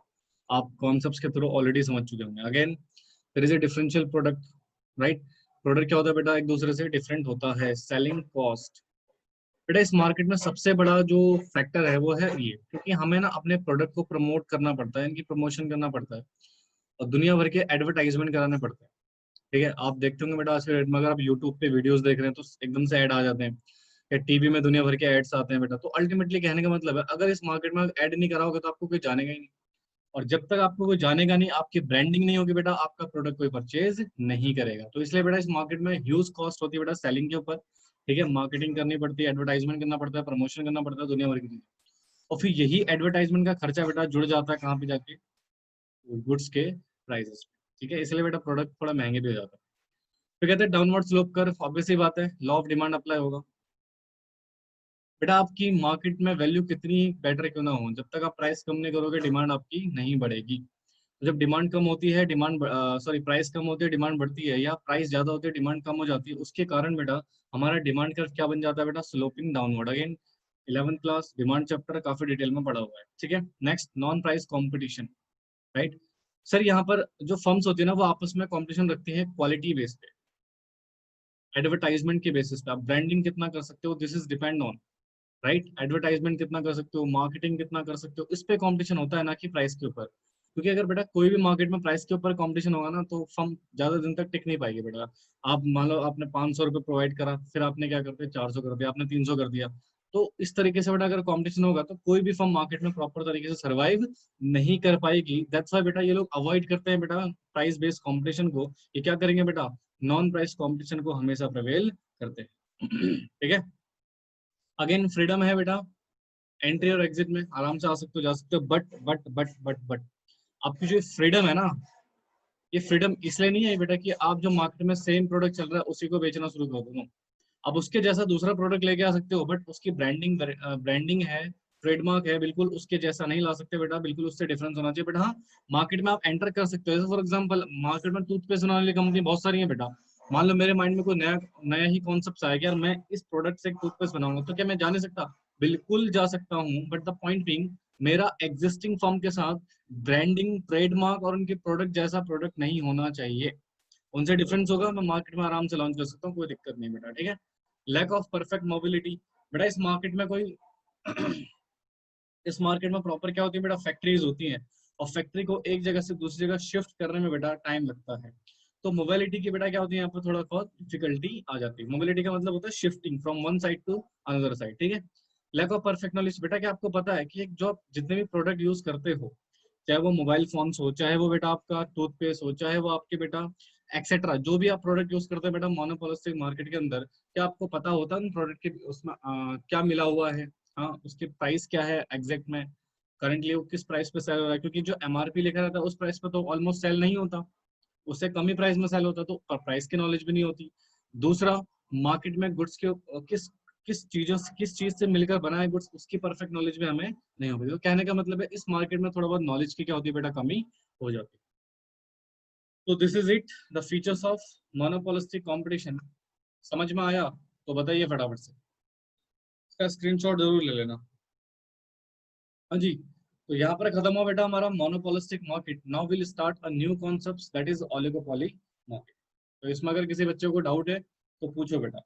आप कॉन्सेप्ट्स के थ्रू ऑलरेडी समझ चुके होंगे। Again there is a differential product, right? Product क्या होता है बेटा? एक दूसरे से डिफरेंट होता है। सेलिंग कॉस्ट बेटा, इस मार्केट में सबसे बड़ा जो फैक्टर है वो है ये, क्योंकि हमें ना अपने प्रोडक्ट को प्रमोट करना पड़ता है, इनकी प्रमोशन करना पड़ता है और दुनिया भर के एडवर्टाइजमेंट कराने पड़ते हैं। ठीक है, आप देखते होंगे बेटा आज के डेट में, अगर आप यूट्यूब पे वीडियोस देख रहे हैं तो एकदम से ऐड आ जाते हैं, या टीवी में दुनिया भर के एड्स आते हैं बेटा। तो अल्टीमेटली कहने का मतलब है, अगर इस मार्केट में ऐड नहीं करा होगा तो आपको कोई जानेगा ही नहीं, और जब तक आपको कोई जानेगा नहीं, आपकी ब्रांडिंग नहीं होगी बेटा, आपका प्रोडक्ट कोई परचेज नहीं करेगा। तो इसलिए बेटा इस मार्केट में ह्यूज कॉस्ट होती है बेटा सेलिंग के ऊपर। ठीक है, मार्केटिंग करनी पड़ती है, एडवर्टाइजमेंट करना पड़ता है, प्रमोशन करना पड़ता है, दुनिया भर की चीजें। और फिर यही एडवर्टाइजमेंट का खर्चा बेटा जुड़ जाता है कहाँ पे जाके? गुड्स के प्राइसेस। ठीक है, इसलिए बेटा प्रोडक्ट थोड़ा महंगे भी हो जाता है। तो कहते हैं डाउनवर्ड स्लोप कर्व, ऑब्वियस सी बात है, लॉ ऑफ डिमांड अप्लाई होगा। बेटा आपकी मार्केट में वैल्यू कितनी बेटर क्यों ना हो, जब तक आप प्राइस कम नहीं करोगे डिमांड आपकी नहीं बढ़ेगी। तो जब डिमांड कम होती है, डिमांड सॉरी प्राइस कम होती है डिमांड बढ़ती है, या प्राइस ज्यादा होती है डिमांड कम हो जाती है, उसके कारण बेटा हमारा डिमांड कर्व क्या बन जाता है बेटा? Sloping downward. Again 11th class demand chapter काफी डिटेल में पढ़ा हुआ है। ठीक है, next non price competition, right? Sir यहाँ पर जो फर्म्स होती है ना वो आपस में कंपटीशन रखती है क्वालिटी बेस पे, एडवर्टाइजमेंट के बेसिस पे। आप ब्रांडिंग कितना कर सकते हो, this is depend on, right? Advertisement कितना कर सकते हो, मार्केटिंग कितना कर सकते हो, इस पे कंपटीशन होता है, ना कि प्राइस के ऊपर। क्योंकि अगर बेटा कोई भी मार्केट में प्राइस के ऊपर कंपटीशन होगा ना तो फर्म ज्यादा दिन तक टिक नहीं पाएगी बेटा। आप मान लो आपने 500 रुपये प्रोवाइड करा, फिर आपने क्या करते 400 कर दिया, आपने 300 कर दिया। तो इस तरीके से बेटा अगर कंपटीशन होगा तो कोई भी फर्म मार्केट में प्रॉपर तरीके से सर्वाइव नहीं कर पाएगी। दैट्स व्हाई बेटा ये लोग अवॉइड करते हैं बेटा प्राइस बेस्ड कंपटीशन को। ये क्या करेंगे बेटा? नॉन प्राइस कंपटीशन को हमेशा प्रिवेल करते हैं। ठीक है, अगेन फ्रीडम है बेटा, एंट्री और एग्जिट में आराम से आ सकते हो जा सकते हो, बट आपकी जो फ्रीडम है ना, ये फ्रीडम इसलिए नहीं है बेटा कि आप जो मार्केट में सेम प्रोडक्ट चल रहा है उसी को बेचना शुरू कर दो। अब उसके जैसा दूसरा प्रोडक्ट लेके आ सकते हो, बट उसकी ब्रांडिंग है, ट्रेडमार्क है, बिल्कुल उसके जैसा नहीं ला सकते बेटा, बिल्कुल उससे डिफरेंस होना चाहिए। बट हाँ, मार्केट में आप एंटर कर सकते हो। जैसे फॉर एग्जांपल मार्केट में टूथपेस्ट बनाने वाली कंपनी बहुत सारी है बेटा। मान लो मेरे माइंड में कोई नया नया ही कॉन्सेप्ट आया कि यार मैं इस प्रोडक्ट से एक टूथपेस्ट बनाऊंगा, तो क्या मैं जा नहीं सकता? बिल्कुल जा सकता हूँ, बट द पॉइंट बिंग मेरा एग्जिस्टिंग फर्म के साथ ब्रांडिंग, ट्रेडमार्क और उनके प्रोडक्ट जैसा प्रोडक्ट नहीं होना चाहिए। उनसे डिफरेंस होगा, मैं मार्केट में आराम से लॉन्च कर सकता हूँ, कोई दिक्कत नहीं बेटा। ठीक है, लैक ऑफ परफेक्ट मोबिलिटी बेटा, इस मार्केट में कोई इस मार्केट में प्रॉपर क्या होती है बेटा? फैक्ट्रीज होती हैं, और फैक्ट्री को एक जगह से दूसरी जगह शिफ्ट करने में बेटा टाइम लगता है। तो मोबिलिटी की बेटा क्या होती है यहाँ पर थोड़ा बहुत डिफिकल्टी आ जाती है। मोबिलिटी का मतलब होता है shifting from one side to another side. ठीक है, लैक ऑफ परफेक्ट नॉलेज बेटा, क्या आपको पता है कि एक जो आप जितने भी प्रोडक्ट यूज करते हो, चाहे वो मोबाइल फोन्स हो, चाहे वो बेटा आपका टूथपेस्ट हो, चाहे वो आपके बेटा एक्सेट्रा जो भी आप प्रोडक्ट यूज करते हैं बेटा मोनोपोलिस्टिक मार्केट के अंदर, क्या आपको पता होता है उन प्रोडक्ट के उसमें क्या मिला हुआ है? हाँ, उसकी प्राइस क्या है एग्जैक्ट में, करंटली वो किस प्राइस पे सेल हो रहा है? क्योंकि जो एमआरपी लिखा रहता है उस प्राइस पे तो ऑलमोस्ट सेल नहीं होता, उससे कम ही प्राइस में सेल होता, तो प्राइस की नॉलेज भी नहीं होती। दूसरा, मार्केट में गुड्स के किस चीज से मिलकर बना है गुड्स, उसकी परफेक्ट नॉलेज भी हमें नहीं होगी। तो कहने का मतलब है इस मार्केट में थोड़ा बहुत नॉलेज की क्या होती है बेटा? कमी हो जाती है। तो this is it, the features of monopolistic competition. समझ में आया? तो बताइए फटाफट से, इसका स्क्रीनशॉट जरूर ले लेना। हाँ जी, तो यहाँ पर खत्म हुआ बेटा हमारा monopolistic market. Now will start a new concept that is oligopoly market. तो इसमें अगर किसी बच्चे को डाउट है तो पूछो बेटा।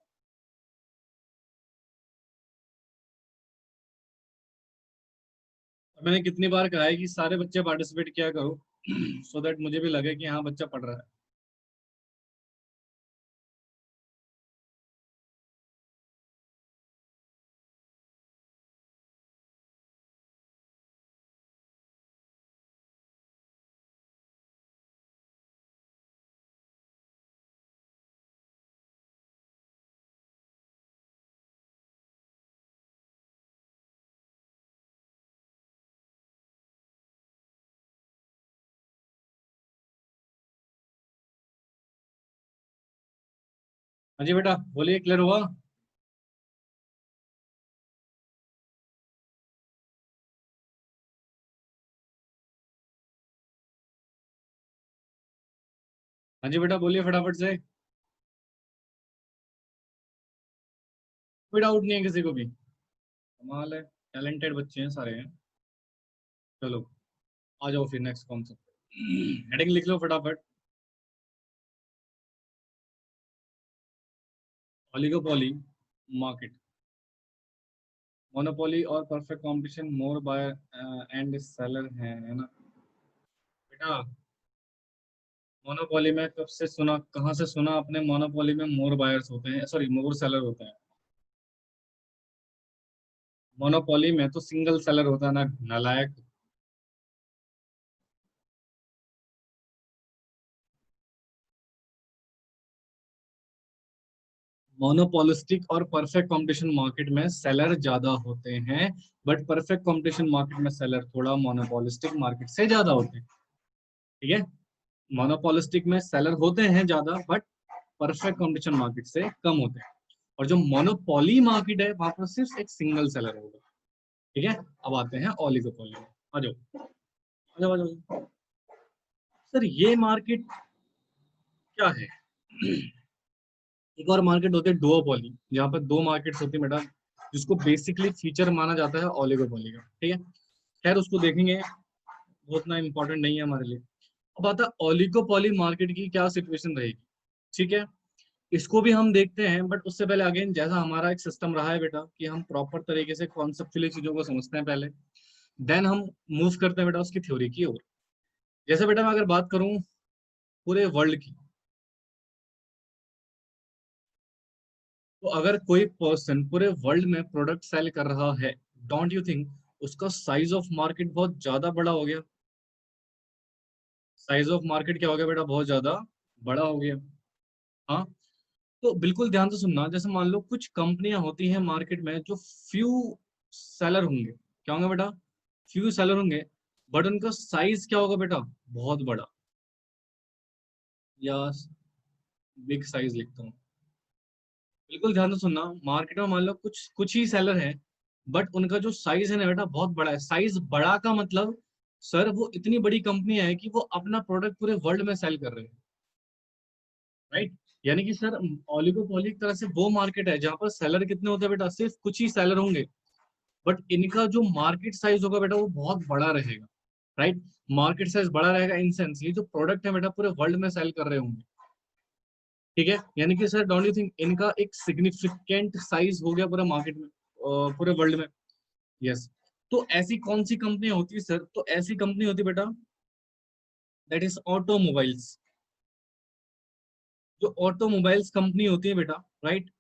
मैंने कितनी बार कहा है कि सारे बच्चे पार्टिसिपेट किया करो सो दैट मुझे भी लगे कि हाँ बच्चा पढ़ रहा है। हाँ जी बेटा बोलिए, क्लियर हुआ? हाँ जी बेटा बोलिए फटाफट से, कोई डाउट नहीं है किसी को भी? कमाल है, टैलेंटेड बच्चे हैं सारे हैं। चलो आ जाओ फिर नेक्स्ट कॉन्सेप्ट। हेडिंग लिख लो फटाफट। ओलिगोपोली मार्केट, मोनोपोली और perfect competition, more buyer and seller है ना बेटा? मोनोपोली में कब से सुना, कहाँ से सुना आपने? मोनोपोली में मोर बायर्स होते हैं, सॉरी मोर सेलर होते हैं। मोनोपोली में तो सिंगल सेलर होता है ना, नालायक। मोनोपोलिस्टिक और परफेक्ट कंपटीशन मार्केट में सेलर ज्यादा होते हैं, बट परफेक्ट कंपटीशन मार्केट में सेलर थोड़ा मोनोपोलिस्टिक मार्केट से ज्यादा होते हैं। ठीक है, मोनोपोलिस्टिक में सेलर होते हैं ज्यादा, बट परफेक्ट कंपटीशन मार्केट से कम होते हैं। और जो मोनोपोली मार्केट है वहां पर सिर्फ एक सिंगल सेलर होगा। ठीक है, अब आते हैं ओलिगोपोली में। आ जाओ आ जाओ आ जाओ। सर ये मार्केट क्या है? एक और मार्केट होती है डुओपोली, जहाँ पर दो मार्केट्स होती है बेटा, जिसको बेसिकली फीचर माना जाता है ओलिगोपोली का। ठीक है, खैर उसको देखेंगे, वो उतना इंपॉर्टेंट नहीं है हमारे लिए। अब आता है ओलिगोपोली मार्केट की क्या सिचुएशन रहेगी। ठीक है, इसको भी हम देखते हैं, बट उससे पहले अगेन जैसा हमारा एक सिस्टम रहा है बेटा कि हम प्रॉपर तरीके से कॉन्सेप्चुअली चीजों को समझते हैं पहले, देन हम मूव करते हैं बेटा उसकी थ्योरी की ओर। जैसे बेटा मैं अगर बात करूं पूरे वर्ल्ड की, तो अगर कोई पर्सन पूरे वर्ल्ड में प्रोडक्ट सेल कर रहा है, डोंट यू थिंक उसका साइज ऑफ मार्केट बहुत ज्यादा बड़ा हो गया? साइज ऑफ मार्केट क्या हो गया बेटा? बहुत ज्यादा बड़ा हो गया। हाँ, तो बिल्कुल ध्यान से सुनना। जैसे मान लो कुछ कंपनियां होती हैं मार्केट में जो फ्यू सेलर होंगे, क्या होंगे बेटा? फ्यू सेलर होंगे, बट उनका साइज क्या होगा बेटा? बहुत बड़ा, या बिग साइज लिखता हूँ। बिल्कुल ध्यान से सुनना, मार्केट में मान लो कुछ कुछ ही सेलर हैं, बट उनका जो साइज है ना बेटा बहुत बड़ा है। साइज बड़ा का मतलब सर वो इतनी बड़ी कंपनी है कि वो अपना प्रोडक्ट पूरे वर्ल्ड में सेल कर रहे हैं। राइट, यानी कि सर ओलिगोपोली एक तरह से वो मार्केट है जहां पर सेलर कितने होते हैं बेटा? सिर्फ कुछ ही सेलर होंगे, बट इनका जो मार्केट साइज होगा बेटा वो बहुत बड़ा रहेगा। राइट, मार्केट साइज बड़ा रहेगा इन सेंस ये जो प्रोडक्ट है बेटा पूरे वर्ल्ड में सेल कर रहे होंगे। ठीक है, यानी कि सर डोंट यू थिंक इनका एक सिग्निफिकेंट साइज हो गया पूरे मार्केट में, पूरे वर्ल्ड में? यस। तो ऐसी कौन सी कंपनी होती है सर? तो ऐसी कंपनी होती है बेटा दैट इज ऑटोमोबाइल्स। जो ऑटोमोबाइल्स कंपनी होती है बेटा, राइट,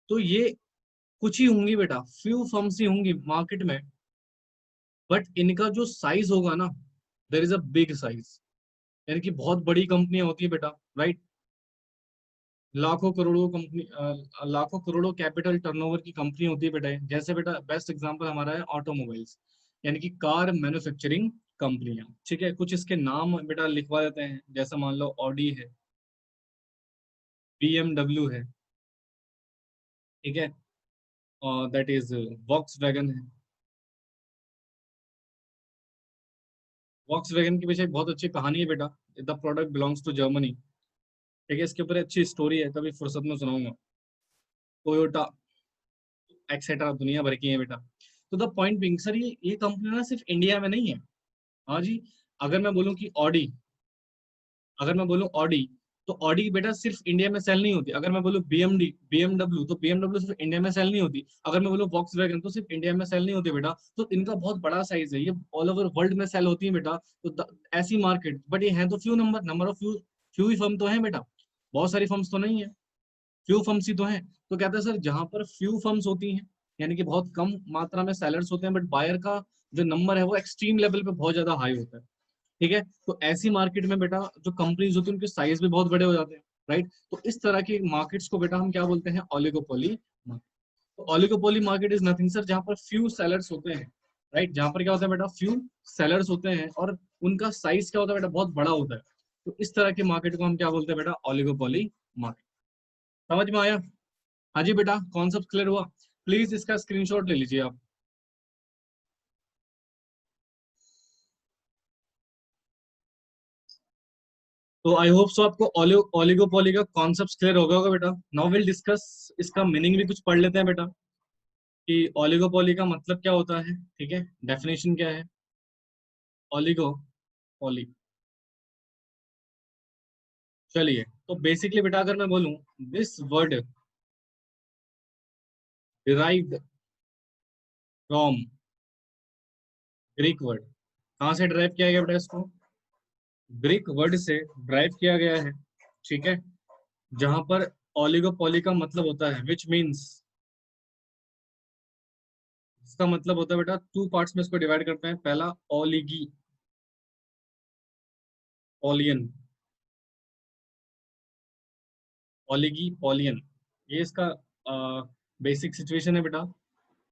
तो ये कुछ ही होंगी बेटा, फ्यू फर्म्स ही होंगी मार्केट में, बट इनका जो साइज होगा ना, there is a big size. यानी कि बहुत बड़ी कंपनियां होती है बेटा, राइट, लाखों करोड़ों कंपनी, लाखों करोड़ों कैपिटल टर्नओवर की कंपनी होती है बेटा। जैसे बेटा बेस्ट एग्जांपल हमारा है ऑटोमोबाइल्स, यानी कि कार मैन्युफैक्चरिंग कंपनियां। ठीक है, कुछ इसके नाम बेटा लिखवा देते हैं, जैसे मान लो ऑडी है, BMW है, ठीक है, और दैट इज वॉक्स वैगन है। वॉक्स वैगन के पीछे एक बहुत अच्छी कहानी है बेटा, the product belongs to Germany. ठीक है, इसके ऊपर अच्छी स्टोरी है, कभी फुर्सत में सुनाऊंगा। टोयोटा एक्सेट्रा दुनिया भर की है बेटा। तो द पॉइंट बिंग सर, ये कंपनी ना सिर्फ इंडिया में नहीं है। हाँ जी, अगर मैं बोलूँ कि ऑडी, अगर मैं बोलूँ ऑडी, तो ऑडी बेटा सिर्फ इंडिया में सेल नहीं होती। अगर मैं बोलूँ बीएमडी, बीएमडब्ल्यू, तो बीएमडब्ल्यू सिर्फ इंडिया में सेल नहीं होती। अगर मैं बोलूँ वॉक्स वैगन, तो सिर्फ इंडिया में सेल नहीं होती बेटा। तो इनका बहुत बड़ा साइज है, ये ऑल ओवर वर्ल्ड में सेल होती है बेटा। तो ऐसी मार्केट, बट ये है तो few number number of few, few he firm तो है बेटा, बहुत सारी फर्म्स तो नहीं है, फ्यू फर्म्स ही तो हैं। तो कहते हैं सर जहां पर फ्यू फर्म्स होती हैं, यानी कि बहुत कम मात्रा में सेलर्स होते हैं, बट बायर का जो नंबर है वो एक्सट्रीम लेवल पे बहुत ज्यादा हाई होता है। ठीक है, तो ऐसी मार्केट में बेटा जो कंपनीज होती है उनके साइज भी बहुत बड़े हो जाते हैं। राइट, तो इस तरह की मार्केट्स को बेटा हम क्या बोलते हैं? Oligopoly market. तो oligopoly market is nothing sir जहां पर फ्यू सेलर्स होते हैं। राइट, जहां पर क्या होता है बेटा? फ्यू सेलर्स होते हैं, और उनका साइज क्या होता है बेटा? बहुत बड़ा होता है। तो इस तरह की मार्केट को हम क्या बोलते हैं बेटा? Oligopoly market. समझ में आया? हाँ जी बेटा, कॉन्सेप्ट क्लियर हुआ? प्लीज इसका स्क्रीनशॉट ले लीजिए आप। तो आई होप सो आपको ओलिगोपोली का कॉन्सेप्ट क्लियर हो गया होगा बेटा। नाउ विल डिस्कस इसका मीनिंग भी कुछ पढ़ लेते हैं बेटा, कि ओलिगोपोली का मतलब क्या होता है, ठीक है, डेफिनेशन क्या है ओलिगोपोली। चलिए, तो बेसिकली बेटा अगर मैं बोलूं, this word derived from Greek word. कहाँ से ड्राइव किया गया बेटा इसको? ग्रीक वर्ड से ड्राइव किया गया है, ठीक है, जहां पर ओलिगोपोली का मतलब होता है, विच मीन्स, इसका मतलब होता है बेटा, टू पार्ट्स में इसको डिवाइड करते हैं। पहला ओलिगी पोलियन, ओलिगी पोलियन, ये इसका बेसिक सिचुएशन है बेटा।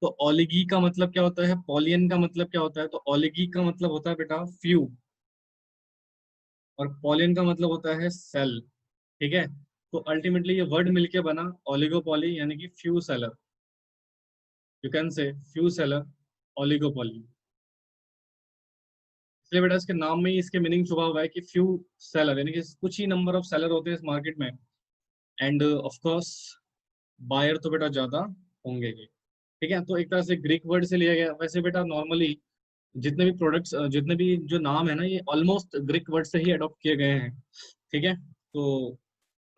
तो ओलिगी का मतलब क्या होता है, पोलियन का मतलब क्या होता है? तो ओलिगी का मतलब होता है बेटा फ्यू, और पोलियन का मतलब होता है सेल, ठीक है। तो अल्टीमेटली ये वर्ड मिलके बना ओलिगोपोली, यानी कि फ्यू सेलर, यू कैन से फ्यू सेलर ओलिगोपोली। इसलिए बेटा इसके नाम में ही इसके मीनिंग छुपा हुआ है कि फ्यू सेलर, यानी कि कुछ ही नंबर ऑफ सेलर होते हैं इस मार्केट में, एंड ऑफ कोर्स बायर तो बेटा ज्यादा होंगे ही, ठीक है। तो एक तरह से ग्रीक वर्ड से लिया गया। वैसे बेटा नॉर्मली जितने भी प्रोडक्ट्स, जितने भी जो नाम है ना, ये ऑलमोस्ट ग्रीक वर्ड से ही अडॉप्ट किए गए हैं, ठीक है। तो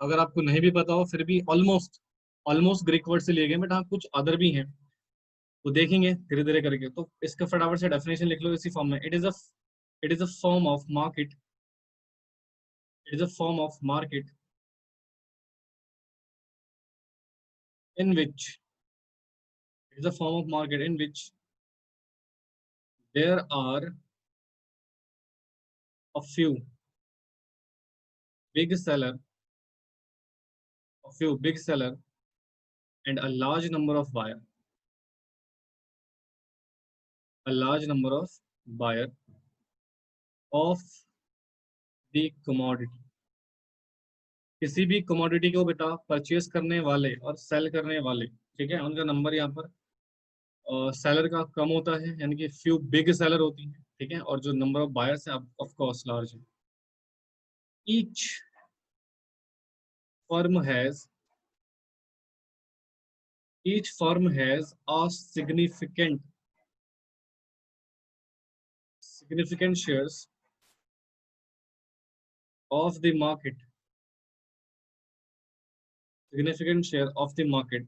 अगर आपको नहीं भी पता हो, फिर भी ऑलमोस्ट ऑलमोस्ट ग्रीक वर्ड से लिए गए, बट हाँ कुछ अदर भी हैं, वो देखेंगे धीरे धीरे करके। तो इसका फटाफट से डेफिनेशन लिख लो इसी फॉर्म में। It is a form of market, it is a form of market in which it is a form of market in which there are a few big seller, a few big seller and a large number of buyer, a large number of buyer of the commodity। किसी भी commodity को बेटा purchase करने वाले और cell करने वाले, ठीक है, उनका नंबर यहाँ पर सेलर का कम होता है, यानी कि फ्यू बिग सेलर होती है, ठीक है, और जो नंबर ऑफ बायर्स है ऑफ कोर्स लार्ज है। Each firm has each firm has a significant shares of the market, significant share of the market।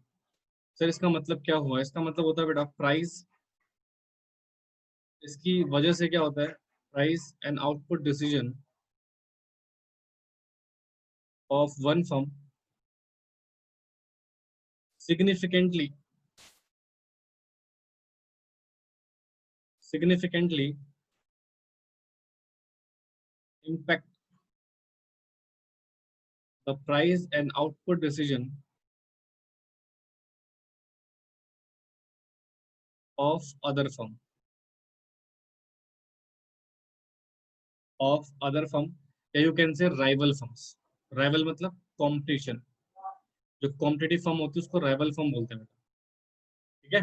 Sir इसका मतलब क्या हुआ? इसका मतलब होता है बेटा प्राइस, इसकी वजह से क्या होता है, price and output decision of one firm significantly significantly impact the price and output decision of other firm, of other firm, या यू कैन से राइवल फर्म्स। राइवल मतलब कंपटीशन, जो कॉम्पिटिटिव फर्म होती है उसको राइवल फर्म बोलते हैं बेटा, ठीक है।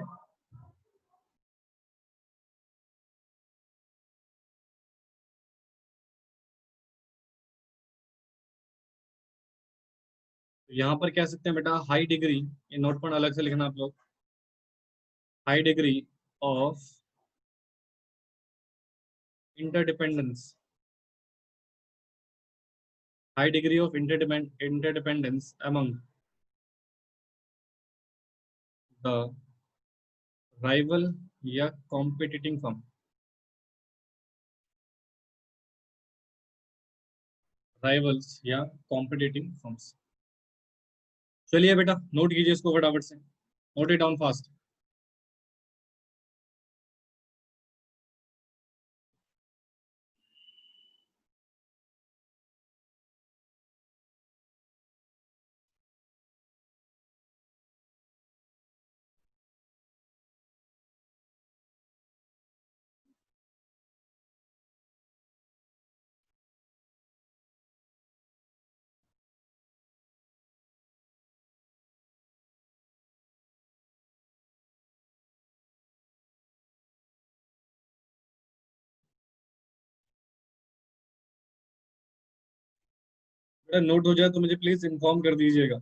यहाँ पर कह सकते हैं बेटा हाई डिग्री, ये नोट पॉइंट अलग से लिखना आप लोग, high degree of interdependence, high degree of interdependence among the rival या कॉम्पिटिटिंग फर्म, राइवल्स या कॉम्पिटिटिंग फर्म्स। चलिए बेटा नोट कीजिए इसको फटाफट से, नोट इट डाउन फास्ट। अगर नोट हो जाए तो मुझे प्लीज इन्फॉर्म कर दीजिएगा।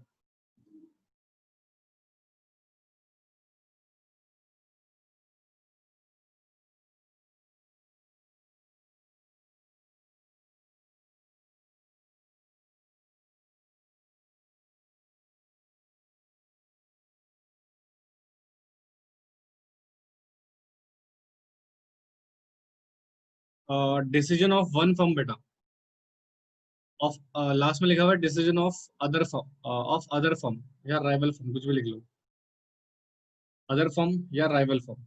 डिसीजन ऑफ वन फर्म बेटा, ऑफ लास्ट में लिखा हुआ है decision of other firm, of other firm या राइवल फर्म, कुछ भी लिख लो, अदर फर्म या राइवल फर्म।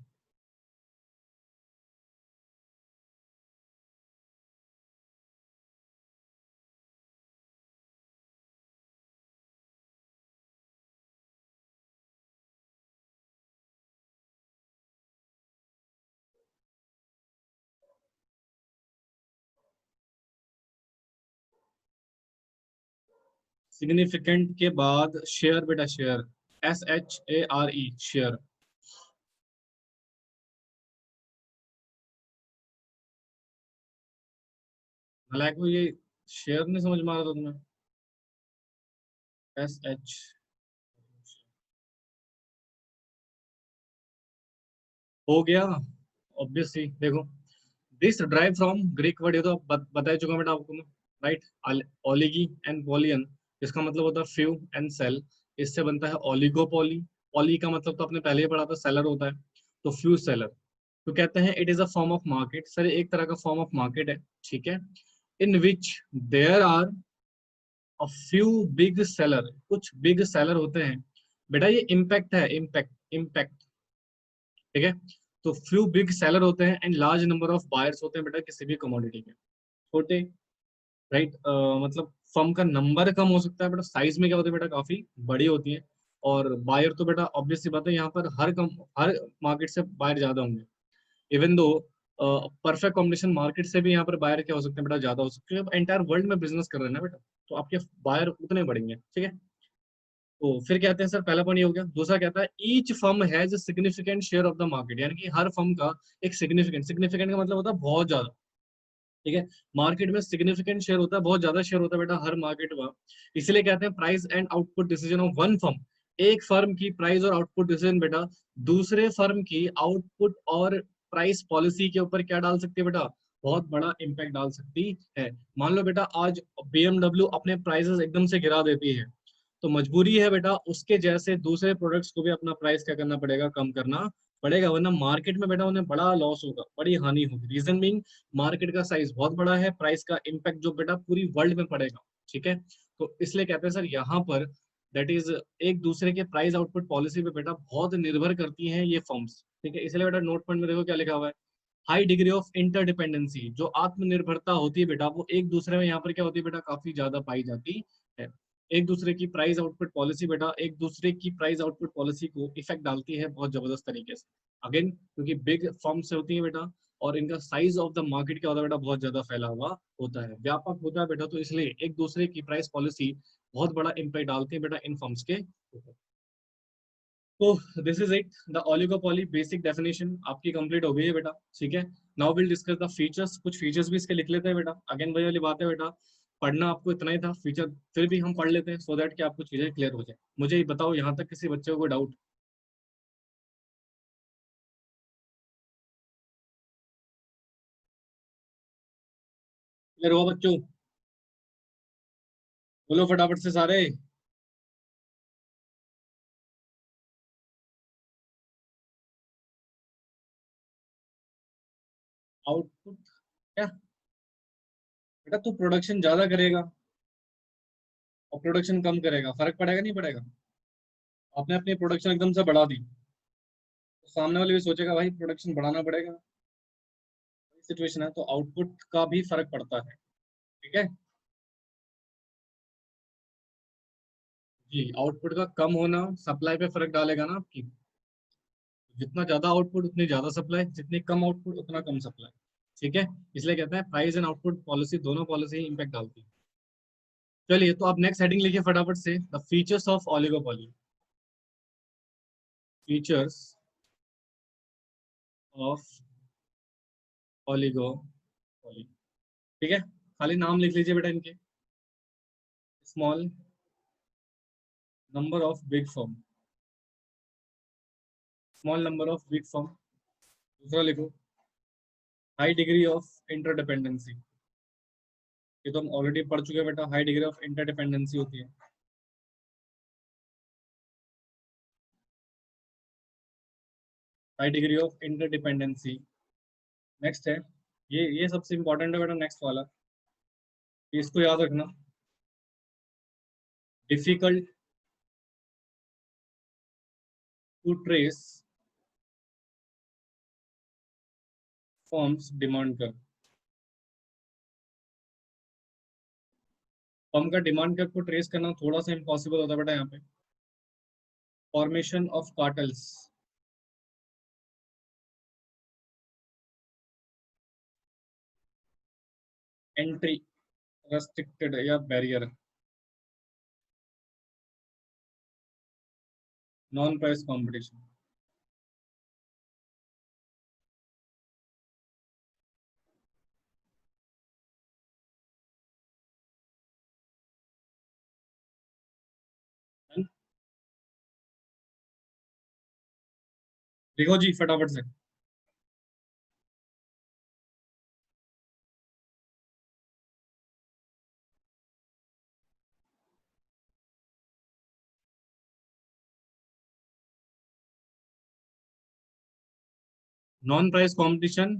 सिग्निफिकेंट के बाद शेयर बेटा, शेयर, SHARE, शेयर। हालांकि ये शेयर नहीं समझ में आ रहा था तुम्हें, SH हो गया। ऑब्वियसली देखो, this drive from Greek word, ये तो बता ही चुका बेटा आपको मैं, राइट। ओलिगी एंड पॉलियन, इसका मतलब होता है फ्यू एंड सेल, इससे बनता है ओलिगोपोली। पॉली का मतलब तो आपने पहले ही पढ़ा था, सेलर होता है, तो फ्यू सेलर। तो कहते हैं it is a form of market, sir एक तरह का फॉर्म ऑफ मार्केट है, ठीक है, in which there are a few big seller, कुछ बिग सेलर होते हैं बेटा, ये इम्पैक्ट है, इम्पैक्ट, इम्पैक्ट, ठीक है। तो फ्यू बिग सेलर होते हैं and large number of buyers होते हैं बेटा किसी भी कमोडिटी के, छोटे, राइट। मतलब फर्म का नंबर कम हो सकता है बेटा, साइज में क्या होता है बेटा, काफी बड़ी होती है। और बायर तो बेटा ऑब्वियस सी बात है, यहाँ पर हर मार्केट से बायर ज्यादा होंगे, even though perfect combination market से भी यहाँ पर बायर क्या हो सकते हैं बेटा, ज्यादा हो सकते हैं, एंटायर वर्ल्ड में बिजनेस कर रहे हैं ना बेटा, तो आपके बायर उतने बढ़ेंगे, ठीक है। तो फिर कहते हैं सर, पहला पॉइंट ये हो गया। दूसरा कहता है each firm has significant share of the market, यानी कि हर फर्म का एक सिग्निफिकेंट, सिग्निफिकेंट का मतलब होता है बहुत ज्यादा, ठीक है। मार्केट में सिग्निफिकेंट शेयर होता है, बहुत ज्यादा शेयर होता है बेटा हर मार्केट में, इसलिए कहते हैं price and output decision of one firm, एक फर्म की प्राइस और आउटपुट डिसीजन बेटा दूसरे फर्म की आउटपुट और प्राइस पॉलिसी के ऊपर क्या डाल सकती है बेटा, बहुत बड़ा इंपैक्ट डाल सकती है। मान लो बेटा आज BMW अपने प्राइसेस एकदम से गिरा देती है, तो मजबूरी है बेटा उसके जैसे दूसरे प्रोडक्ट्स को भी अपना प्राइस क्या करना पड़ेगा, कम करना पड़ेगा, वरना मार्केट में बेटा उन्हें बड़ा लॉस होगा, बड़ी हानि होगी। रीजन बीइंग मार्केट का साइज बहुत बड़ा है, प्राइस का इम्पैक्ट जो बेटा पूरी वर्ल्ड में पड़ेगा, ठीक है। तो इसलिए कहते हैं सर यहाँ पर दैट इज एक दूसरे के प्राइस आउटपुट पॉलिसी पे बेटा बहुत निर्भर करती हैं ये फर्म्स, ठीक है। इसलिए बेटा नोट पॉइंट में देखो क्या लिखा हुआ है, हाई डिग्री ऑफ इंटरडिपेंडेंसी, जो आत्मनिर्भरता होती है बेटा वो एक दूसरे में यहाँ पर क्या होती है बेटा, काफी ज्यादा पाई जाती है। एक दूसरे की प्राइस आउटपुट पॉलिसी बेटा एक दूसरे की प्राइस आउटपुट पॉलिसी को इफेक्ट डालती है बहुत जबरदस्त तरीके से, अगेन क्योंकि बिग फर्म से होती है बेटा, और इनका साइज ऑफ द मार्केट क्या होता है बेटा, बहुत ज्यादा फैला हुआ होता है, व्यापक होता है बेटा, तो इसलिए एक दूसरे की प्राइस पॉलिसी बहुत बड़ा इम्पैक्ट डालती है बेटा इन फर्म्स के ऊपर। तो this is it, the oligopoly basic definition आपकी कंप्लीट हो गई है बेटा, ठीक है। Now will discuss the features, कुछ फीचर्स भी इसके लिख लेते हैं बेटा, अगेन वही वाली बात है बेटा, पढ़ना आपको इतना ही था, फीचर फिर भी हम पढ़ लेते हैं सो दैट कि आपको चीजें क्लियर हो जाए। मुझे ये बताओ यहाँ तक किसी बच्चे को कोई डाउट क्लियर हुआ बच्चों? बोलो फटाफट से सारे। आउटपुट क्या बेटा, तू प्रोडक्शन ज्यादा करेगा और प्रोडक्शन कम करेगा, फर्क पड़ेगा नहीं पड़ेगा? आपने अपनी प्रोडक्शन एकदम से बढ़ा दी, तो सामने वाले भी सोचेगा भाई प्रोडक्शन बढ़ाना पड़ेगा, सिचुएशन है, तो आउटपुट का भी फर्क पड़ता है, ठीक है जी। आउटपुट का कम होना सप्लाई पे फर्क डालेगा ना आपकी, जितना ज्यादा आउटपुट उतनी ज्यादा सप्लाई, जितनी कम आउटपुट उतना कम सप्लाई, ठीक है। इसलिए कहते हैं प्राइस एंड आउटपुट पॉलिसी, दोनों पॉलिसी इंपैक्ट डालती है। चलिए तो आप नेक्स्ट हेडिंग लिखिए फटाफट से, the features of oligopoly, features of oligopoly, ठीक है। खाली नाम लिख लीजिए बेटा इनके, small number of big firm, small number of big firm. दूसरा लिखो, हाई डिग्री ऑफ इंटरडिपेंडेंसी। ये तो हम ऑलरेडी पढ़ चुके हैं बेटा, हाई डिग्री ऑफ इंटरडिपेंडेंसी होती है। High degree of interdependency. Next है, ये सबसे इंपॉर्टेंट है बेटा, नेक्स्ट वाला, इसको याद रखना। Difficult to trace firm's demand curve. Firm का डिमांड कर को ट्रेस करना थोड़ा सा इम्पॉसिबल होता है बेटा यहाँ पे। Formation of cartels, entry restricted या बैरियर, नॉन प्राइस कंपटीशन। लिखो जी फटाफट से। नॉन प्राइस कंपटीशन,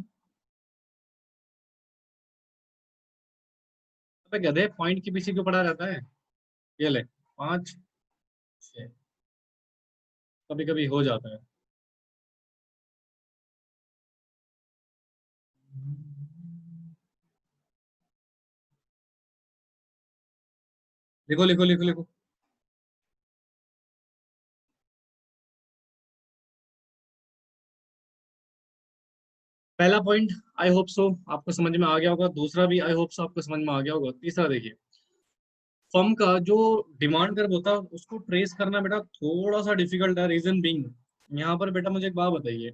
गधे पॉइंट के पीछे क्यों पड़ा रहता है। ये ले 5 6, कभी कभी हो जाता है। लिखो लिखो लिखो लिखो। पहला पॉइंट आई होप सो आपको समझ में आ गया होगा, दूसरा भी आई होप सो आपको समझ में आ गया होगा, तीसरा देखिए, फर्म का जो डिमांड कर्व होता है उसको ट्रेस करना बेटा थोड़ा सा डिफिकल्ट है। रीजन बीइंग, यहाँ पर बेटा मुझे एक बात बताइए,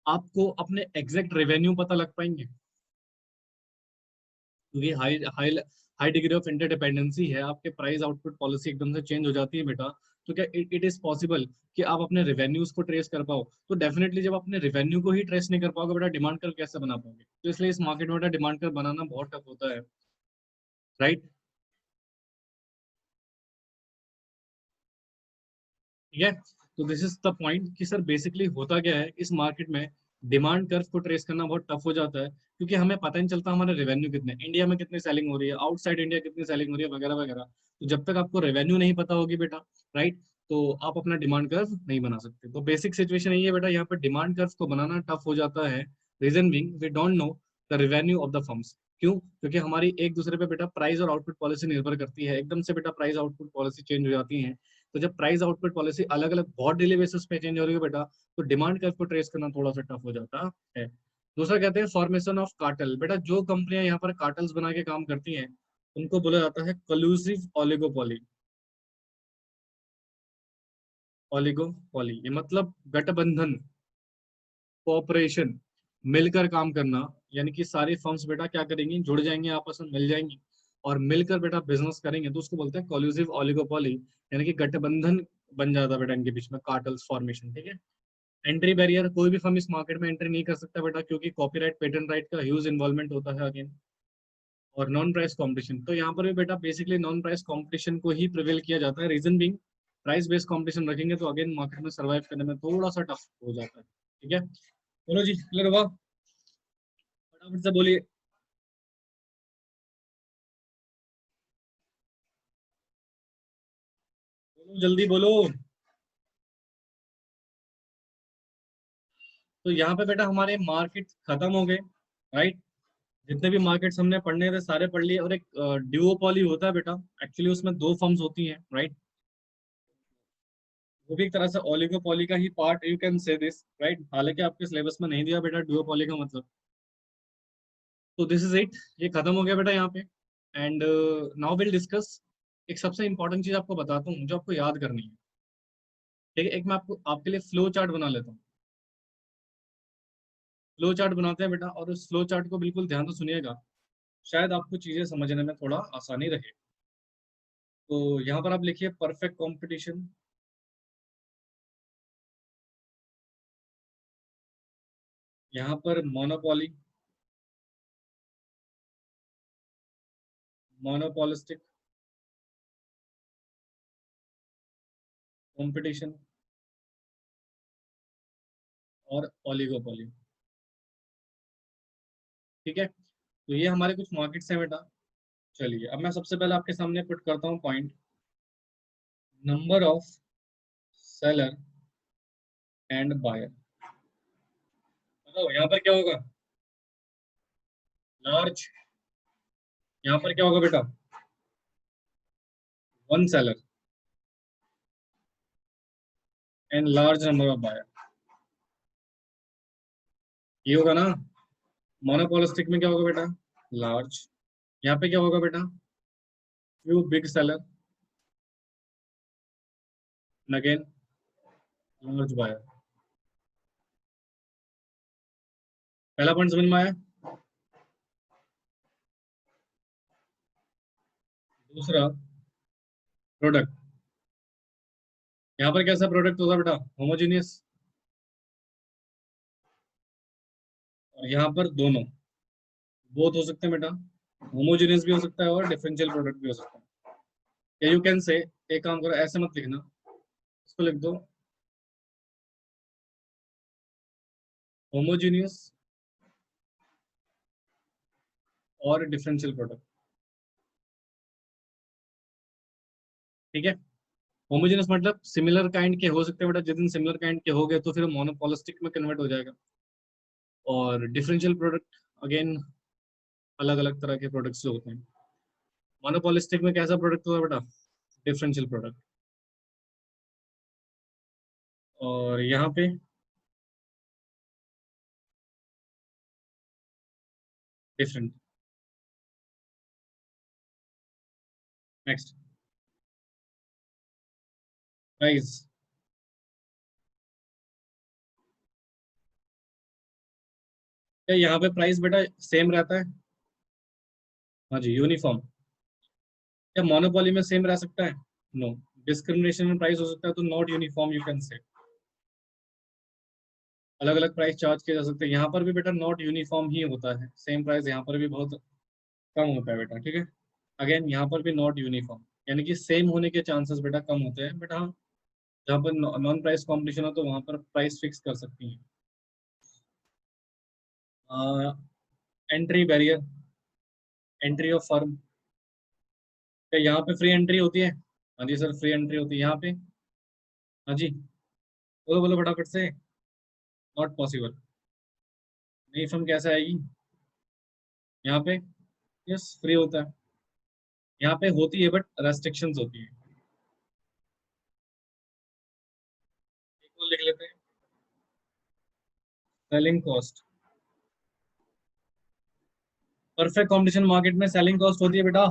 आपको अपने एग्जैक्ट रेवेन्यू पता लग पाएंगे, क्योंकि high high high degree of interdependency है, आपके प्राइस आउटपुट पॉलिसी एकदम से चेंज हो जाती है बेटा। तो क्या इट इज पॉसिबल कि आप अपने रेवेन्यूज को ट्रेस कर पाओ। तो डेफिनेटली जब अपने रेवेन्यू को ही ट्रेस नहीं कर पाओगे बेटा, डिमांड कर्व कैसे बना पाओगे। तो इसलिए इस मार्केट में बेटा डिमांड कर्व बनाना बहुत टफ होता है, राइट। ठीक है, तो दिस इज द पॉइंट कि सर बेसिकली होता क्या है इस मार्केट में, डिमांड कर्व को ट्रेस करना बहुत टफ हो जाता है, क्योंकि हमें पता नहीं चलता हमारे रेवेन्यू कितने, इंडिया में कितनी सेलिंग हो रही है, आउटसाइड इंडिया कितनी सेलिंग हो रही है, वगैरह वगैरह। तो जब तक आपको रेवेन्यू नहीं पता होगी बेटा, राइट, तो आप अपना डिमांड कर्व नहीं बना सकते। तो बेसिक सिचुएशन यही है बेटा, यहाँ पर डिमांड कर्व को बनाना टफ हो जाता है। Reason being we don't know the revenue of the firms. क्यों, क्योंकि हमारी एक दूसरे पे बेटा प्राइस और आउटपुट पॉलिसी निर्भर करती है, एकदम से बेटा प्राइस आउटपुट पॉलिसी चेंज हो जाती है। तो जब प्राइस आउटपुट पॉलिसी अलग अलग बहुत डेली बेसिस पे चेंज हो रही है बेटा, तो डिमांड कर्व को ट्रेस करना थोड़ा सा टफ हो जाता है। दूसरा कहते हैं फॉर्मेशन ऑफ कार्टेल। बेटा जो कंपनियां यहाँ पर कार्टल्स बना के काम करती हैं उनको बोला जाता है कलूसिव ओलिगोपोली। ओलिगोपोली ये मतलब गठबंधन, कोऑपरेशन, मिलकर काम करना। यानी कि सारी फर्म्स बेटा क्या करेंगी, जुड़ जाएंगी, आपस में मिल जाएंगी और मिलकर बेटा बिजनेस करेंगे, तो उसको बोलते हैं कोल्यूसिव ओलिगोपोली। यानी कि गठबंधन बन जाता है बेटा इनके बीच में, कार्टल्स फॉर्मेशन। ठीक है। एंट्री बैरियर, कोई भी फर्म इस मार्केट में एंट्री नहीं कर सकता बेटा, क्योंकि कॉपीराइट पेटेंट राइट का ह्यूज इन्वॉल्वमेंट होता है अगेन। और नॉन प्राइस कंपटीशन, तो यहाँ पर भी बेटा बेसिकली नॉन प्राइस कंपटीशन को ही प्रिवेल किया जाता है। Reason being, price based competition रखेंगे तो अगेन मार्केट में सर्वाइव करने में थोड़ा सा टफ हो जाता है। ठीक है, बोलो जी, क्लियर हुआ, फटाफट से बोलिए, बोलो जल्दी बोलो। तो यहाँ पे बेटा हमारे मार्केट खत्म हो गए, राइट। जितने भी मार्केट्स हमने पढ़ने थे सारे पढ़ लिए। और एक ड्यूओपॉली होता है बेटा, एक्चुअली उसमें दो फर्म्स होती हैं, राइट। वो भी एक तरह से ओलिगोपॉली का ही part, you can say this, right. हालांकि आपके सिलेबस में नहीं दिया बेटा ड्यूओपॉली का मतलब। तो दिस इज इट, ये खत्म हो गया बेटा यहाँ पे। एंड नाउ विल डिस्कस, एक सबसे इंपॉर्टेंट चीज आपको बताता हूँ जो आपको याद करनी है। ठीक है, एक मैं आपको आपके लिए फ्लो चार्ट बना लेता हूँ। फ्लो चार्ट बनाते हैं बेटा, और उस फ्लो चार्ट को बिल्कुल ध्यान से सुनिएगा, शायद आपको चीजें समझने में थोड़ा आसानी रहे। तो यहाँ पर आप लिखिए परफेक्ट कंपटीशन, यहाँ पर मोनोपोली, मोनोपोलिस्टिक कंपटीशन और ओलिगोपोली। ठीक है, तो ये हमारे कुछ मार्केट्स हैं बेटा। चलिए अब मैं सबसे पहले आपके सामने पुट करता हूँ point, number of seller and buyer. बताओ यहाँ पर क्या होगा, लार्ज, यहाँ पर क्या होगा बेटा, one seller and large number of buyer, ये होगा ना। मोनोपोलिस्टिक में क्या होगा बेटा, लार्ज, यहाँ पे क्या होगा बेटा, few big seller again large buyer. पहला पॉइंट समझ में आया। दूसरा, प्रोडक्ट, यहाँ पर कैसा प्रोडक्ट होगा बेटा, होमोजीनियस, और यहाँ पर दोनों बोथ हो सकते हैं बेटा, होमोजीनियस भी हो सकता है और डिफरेंशियल प्रोडक्ट भी हो सकता है। या यू कैन से, एक काम करो ऐसे मत लिखना, इसको लिख दो होमोजीनियस और डिफरेंशियल प्रोडक्ट। ठीक है, होमोजेनस मतलब सिमिलर काइंड के हो सकते हैं बेटा, जिस दिन सिमिलर काइंड के हो गए तो फिर मोनोपोलिस्टिक में कन्वर्ट हो जाएगा। और डिफरेंशियल प्रोडक्ट अगेन अलग अलग तरह के प्रोडक्ट्स जो होते हैं। मोनोपोलिस्टिक में कैसा प्रोडक्ट होगा बेटा, डिफरेंशियल प्रोडक्ट। और यहाँ पे डिफरेंट। नेक्स्ट, प्राइस, क्या यहाँ पे प्राइस बेटा सेम रहता है, हाँ जी यूनिफॉर्म। क्या मोनोपोली में सेम रह सकता है, नो, डिस्क्रिमिनेशन में प्राइस हो सकता है, तो नॉट यूनिफॉर्म यू कैन से, अलग अलग प्राइस चार्ज किए जा सकते हैं। यहाँ पर भी बेटा नॉट यूनिफॉर्म ही होता है, सेम प्राइस यहाँ पर भी बहुत कम होता है बेटा। ठीक है, अगेन यहाँ पर भी नॉट यूनिफॉर्म, यानी कि सेम होने के चांसेस बेटा कम होते हैं बेटा। हाँ, जहाँ पर नॉन प्राइस कंपटीशन हो तो वहां पर प्राइस फिक्स कर सकती हैं। Entry barrier, entry of firm, क्या यहाँ पे फ्री एंट्री होती है, हाँ जी सर फ्री एंट्री होती है यहाँ पे, हाँ जी बोलो बोलो फटाफट से, नॉट पॉसिबल, नई फर्म कैसे आएगी यहाँ पे, यस फ्री होता है, यहाँ पे होती है बट रेस्ट्रिक्शंस होती है। एक और लिख लेते हैं, selling cost, perfect competition market में सेलिंग कॉस्ट होती है बेटा,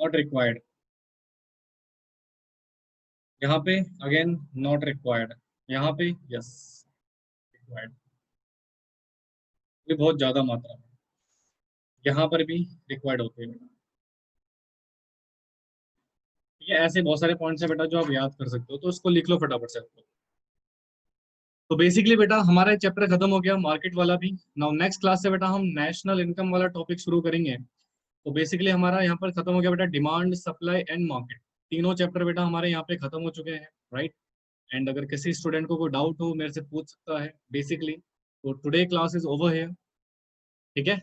नॉट रिक्वायर्ड, यहाँ पे अगेन नॉट रिक्वायर्ड, यहाँ पे यस रिक्वायर्ड, ये बहुत ज्यादा मात्रा में, यहाँ पर भी रिक्वायर्ड होते हैं बेटा। ये ऐसे बहुत सारे पॉइंट्स हैं बेटा जो आप याद कर सकते हो, तो उसको लिख लो फटाफट से आपको। तो बेसिकली बेटा हमारा चैप्टर खत्म हो गया मार्केट वाला भी। नाउ नेक्स्ट क्लास से बेटा हम नेशनल इनकम वाला टॉपिक शुरू करेंगे। तो बेसिकली हमारा यहाँ पर खत्म हो गया बेटा डिमांड सप्लाई एंड मार्केट, तीनों चैप्टर बेटा हमारे यहाँ पे खत्म हो चुके हैं, राइट। एंड अगर किसी स्टूडेंट को कोई डाउट हो मेरे से पूछ सकता है बेसिकली। तो today class is over here, ठीक है।